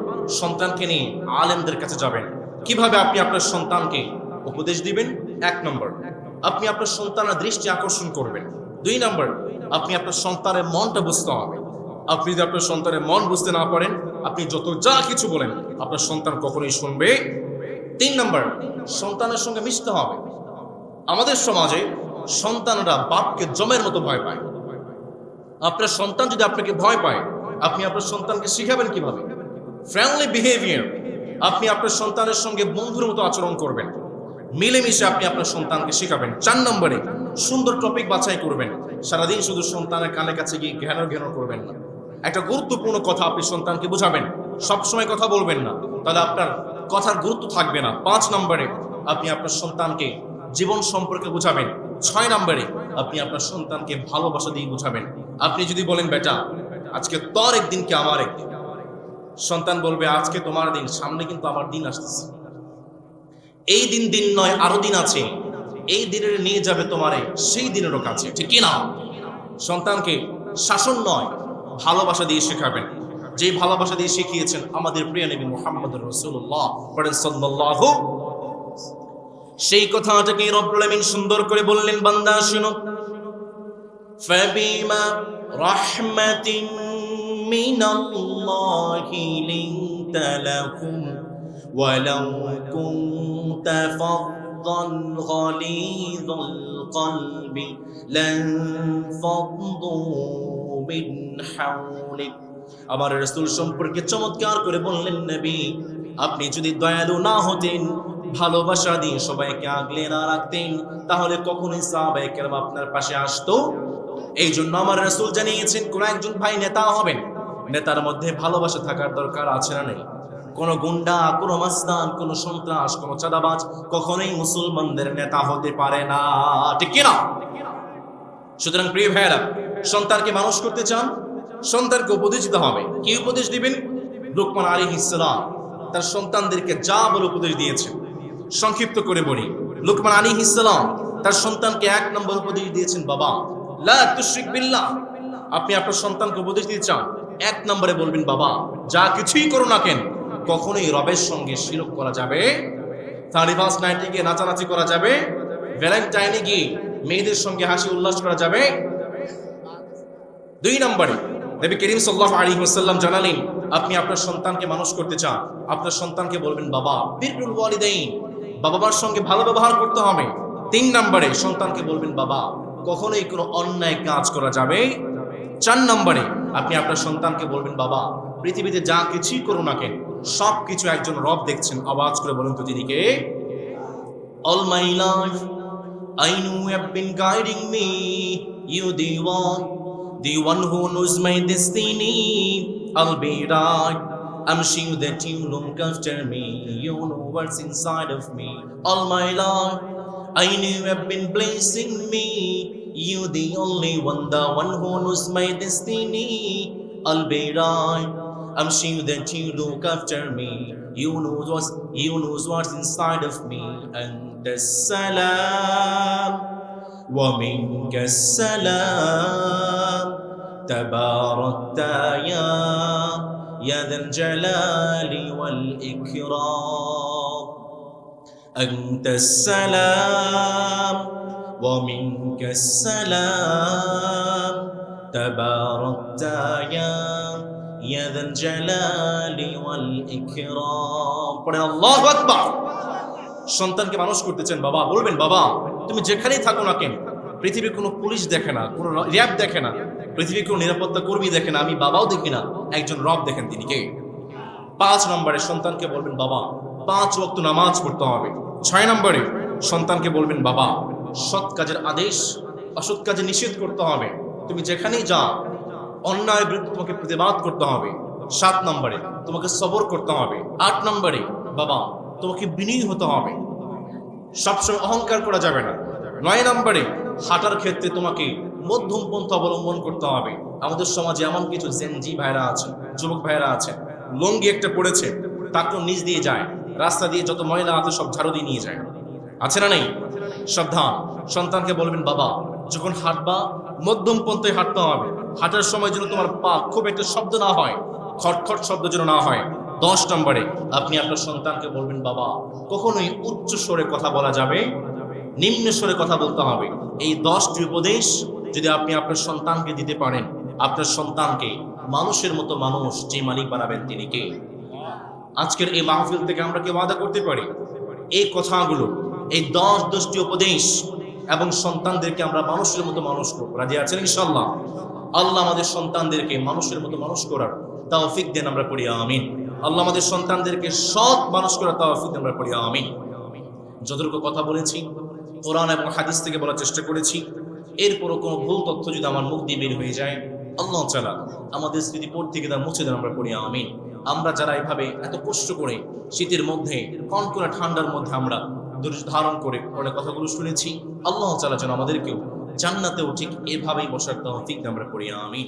সন্তানকে নিয়ে আলেমদের কাছে যাবেন। কিভাবে আপনি আপনার সন্তানকে উপদেশ দিবেন? 1 নম্বর, আপনি আপনার সন্তানের দৃষ্টি আকর্ষণ করবেন। 2 নম্বর, আপনি আপনার সন্তানের মনটা বুঝতে হবে। আপনি যদি আপনার সন্তানের মন বুঝতে না পারেন, আপনি যত যা কিছু বলেন আপনার সন্তান কখনোই শুনবে। 3 নম্বর, সন্তানের সঙ্গে মিশতে হবে। আমাদের সমাজে সন্তানরা বাপকে জমের মতো ভয় পায়। আপনার সন্তান যদি আপনাকে ভয় পায়, আপনি আপনার সন্তানকে শিখাবেন কিভাবে? Friendly behaviour. আপনি আপনার সন্তানের সঙ্গে বন্ধুর মতো আচরণ করবেন, মিলেমিশে আপনি আপনার সন্তানকে শেখাবেন। 4 নম্বরে, সুন্দর টপিক বাছাই করবেন। সারাদিন শুধু সন্তানের কানে কাছে গিয়ে ঘেরার করবেন না। একটা গুরুত্বপূর্ণ কথা আপনি সন্তানকে বোঝাবেন, সবসময় কথা বলবেন না, তাহলে আপনার কথার গুরুত্ব থাকবে না। 5 নম্বরে, আপনি আপনার সন্তানকে জীবন সম্পর্কে বোঝাবেন। 6 নম্বরে, আপনি আপনার সন্তানকে ভালোবাসা দিয়ে বোঝাবেন। আপনি যদি বলেন, বেটা আজকে তোর একদিন কি আমার একদিন, সন্তান বলবে আজকে তোমার দিন, সামনে কিন্তু আমার দিন আসতেছে। এই দিন দিন নয়, আরো দিন আছে, এই দিনের নিয়ে যাবে তোমারে সেই দিনেরও কাছে, ঠিক কি না? সন্তানকে শাসন নয়, ভালোবাসা দিয়ে শেখাবেন। যে ভালোবাসা দিয়ে শিখিয়েছেন আমাদের প্রিয় নবী মুহাম্মদুর রাসূলুল্লাহ সাল্লাল্লাহু, সেই কথাটাকে রব্বুল আমিন সুন্দর করে বললেন, বান্দা শুনো, ফাবিমা রাহমাতিন মিনাল্লাহি লিনতা লাহুম ওয়ালাউ কুনতা ফাদ্দান গালিযাল কলবি লানফাদ্দু মিন হাওলিক। আমার রাসূল সম্পর্কে চমৎকার করে বললেন, নবী আপনি যদি দয়ালু না হতেন, ভালোবাসা দিয়ে সবাইকে আগলে না রাখতেন, তাহলে কখনোই সাহাবায়ে কেরাম আপনার পাশে আসতো? এই জন্য আমার রাসূল জানিয়েছেন, কোন একজন ভাই নেতা হবেন, নেতার মধ্যে ভালোবাসা থাকার দরকার আছে না নেই? কোন গুন্ডা, কোন মাস্তান, কোন সন্ত্রাস, কোন চাঁদাবাজ কখনোই মুসলমানদের নেতা হতে পারে না, ঠিক কি না? সুতরাং প্রিয় ভাইরা, সন্তানকে মানুষ করতে চান, সন্তানকে উপদেশ দিতে হবে। কি উপদেশ দিবেন? লুকমান আলাইহিস সালাম তার সন্তানদেরকে যা বলে উপদেশ দিয়েছেন, সংক্ষিপ্ত করে বলি। লুকমান আলাইহিস সালাম তার সন্তানকে 1 নম্বর উপদেশ দিয়েছেন, বাবা লা তুশরিক বিল্লাহ। আপনি আপনার সন্তানকে উপদেশ দিতে চান, 1 নম্বরে বলবেন, বাবা যা কিছুই করো না কেন, কখনোই রবের সঙ্গে শিরক করা যাবে, 31st নাইটে গিয়ে নাচানাচি করা যাবে, ভ্যালেন্টাইনে গিয়ে মেয়েদের সঙ্গে হাসি উল্লাস করা যাবে। 2 নম্বরে নবী করিম সাল্লাল্লাহু আলাইহি ওয়াসাল্লাম জানালেন, আপনি আপনার সন্তানকে মানুষ করতে চান, আপনার সন্তানকে বলবেন, বাবা বিররুল ওয়ালিদাইন, বাবা মার সঙ্গে ভালো ব্যবহার করতে হবে। 3 নম্বরে সন্তানকে বলবেন, বাবা কখনোই কোনো অন্যায় কাজ করা যাবে। 4 নম্বরে আপনি আপনার সন্তানকে বলবেন, বাবা পৃথিবীতে যা কিছুই করো না কেন, সব কিছু একজন রব দেখছেন। আওয়াজ করে বলুন তো, তিনি কে? All my life I know you have been guiding me, you the one who knows my destiny. I'll be right, I'm sure that you look after me, you know what's inside of me. All my life I knew you have been blessing me, you the only one, the one who knows my destiny. I'll be right, I'm sure that you look after me, you knows what's inside of me. And السلام ومنك السلام تباركت يا ذا الجلال والإكرام. أنت السلام ومنك السلام تباركت يا ذا الجلال والإكرام. পড়ে আল্লাহু আকবার। সন্তানকে মানুষ করতেছেন, বাবা বলবেন, বাবা তুমি যেখানেই থাকো না কেন, পৃথিবীর কোনো পুলিশ দেখে না, কোনো র্যাব দেখে না, পৃথিবীর কোনো নিরাপত্তা কর্মী দেখে না, আমি বাবাও দেখি না, একজন রব দেখেন, তিনি কে? 5 নম্বরে সন্তানকে বলবেন, বাবা 5 ওয়াক্ত নামাজ পড়তে হবে। 6 নম্বরে সন্তানকে বলবেন, বাবা সৎ কাজের আদেশ, অসৎ কাজে নিষেধ করতে হবে, তুমি যেখানেই যাও অন্যায়ের বিরুদ্ধে তোমাকে প্রতিবাদ করতে হবে। 7 নম্বরে তোমাকে সবর করতে হবে। 8 নম্বরে বাবা তোমাকে বিনয়ী হতে হবে, সবসময় অহংকার করা যাবে না। 9 নম্বরে হাঁটার ক্ষেত্রে তোমাকে মধ্যম পন্থা অবলম্বন করতে হবে। আমাদের সমাজে এমন কিছু জেনজি ভাইরা আছে, যুবক ভাইরা আছে, লুঙ্গি একটা পড়েছে, তাকে নিচ দিয়ে যায়, রাস্তা দিয়ে যত ময়লা আছে সব ঝাড়ু দিয়ে নিয়ে যায়, আছে না নেই? সাবধান। সন্তানকে বলবেন বাবা যখন হাঁটবা মধ্যম পন্থায় হাঁটতে হবে, হাঁটার সময় যেন তোমার পা খুব একটা শব্দ না হয়, খটখট শব্দ যেন না হয়। 10 নম্বরে আপনি আপনার সন্তানকে বলবেন বাবা কখনোই উচ্চ স্বরে কথা বলা যাবে, নিম্ন স্বরে কথা বলতে হবে। এই 10টি উপদেশ যদি আপনি আপনার সন্তানকে দিতে পারেন, আপনার সন্তানকে মানুষের মতো মানুষ যে মালিক বানাবেন তিনি কে? আজকের এই মাহফিল থেকে আমরা কি ওয়াদা করতে পারি এই কথাগুলো, এই 10টি উপদেশ এবং সন্তানদেরকে আমরা মানুষের মতো মানুষ করবো? রাজি আছেন ইনশাআল্লাহ? আল্লাহ আমাদের সন্তানদেরকে মানুষের মতো মানুষ করার তৌফিক দেন, আমরা পড়ি আমিন। আল্লাহ আমাদের সন্তানদেরকে সৎ মানুষ করার তৌফিক দেন, আমরা পড়ি আমিন। যতটুকু কথা বলেছি কোরআন এবং হাদিস থেকে বলার চেষ্টা করেছি, এরপরও কোনো ভুল তথ্য যদি আমার মুখ দিয়ে বের হয়ে যায় আল্লাহ তাআলা আমাদের স্মৃতিপট থেকে তা মুছে দেন, আমরা পড়ি আমিন। আমরা যারা এভাবে এত কষ্ট করে শীতের মধ্যে কনকনে ঠান্ডার মধ্যে আমরা ধৈর্য ধারণ করে অনেক কথাগুলো শুনেছি, আল্লাহ তাআলা যেন আমাদেরকেও জান্নাতেও ঠিক এভাবেই বসার তৌফিক দেন, আমরা পড়ি আমিন।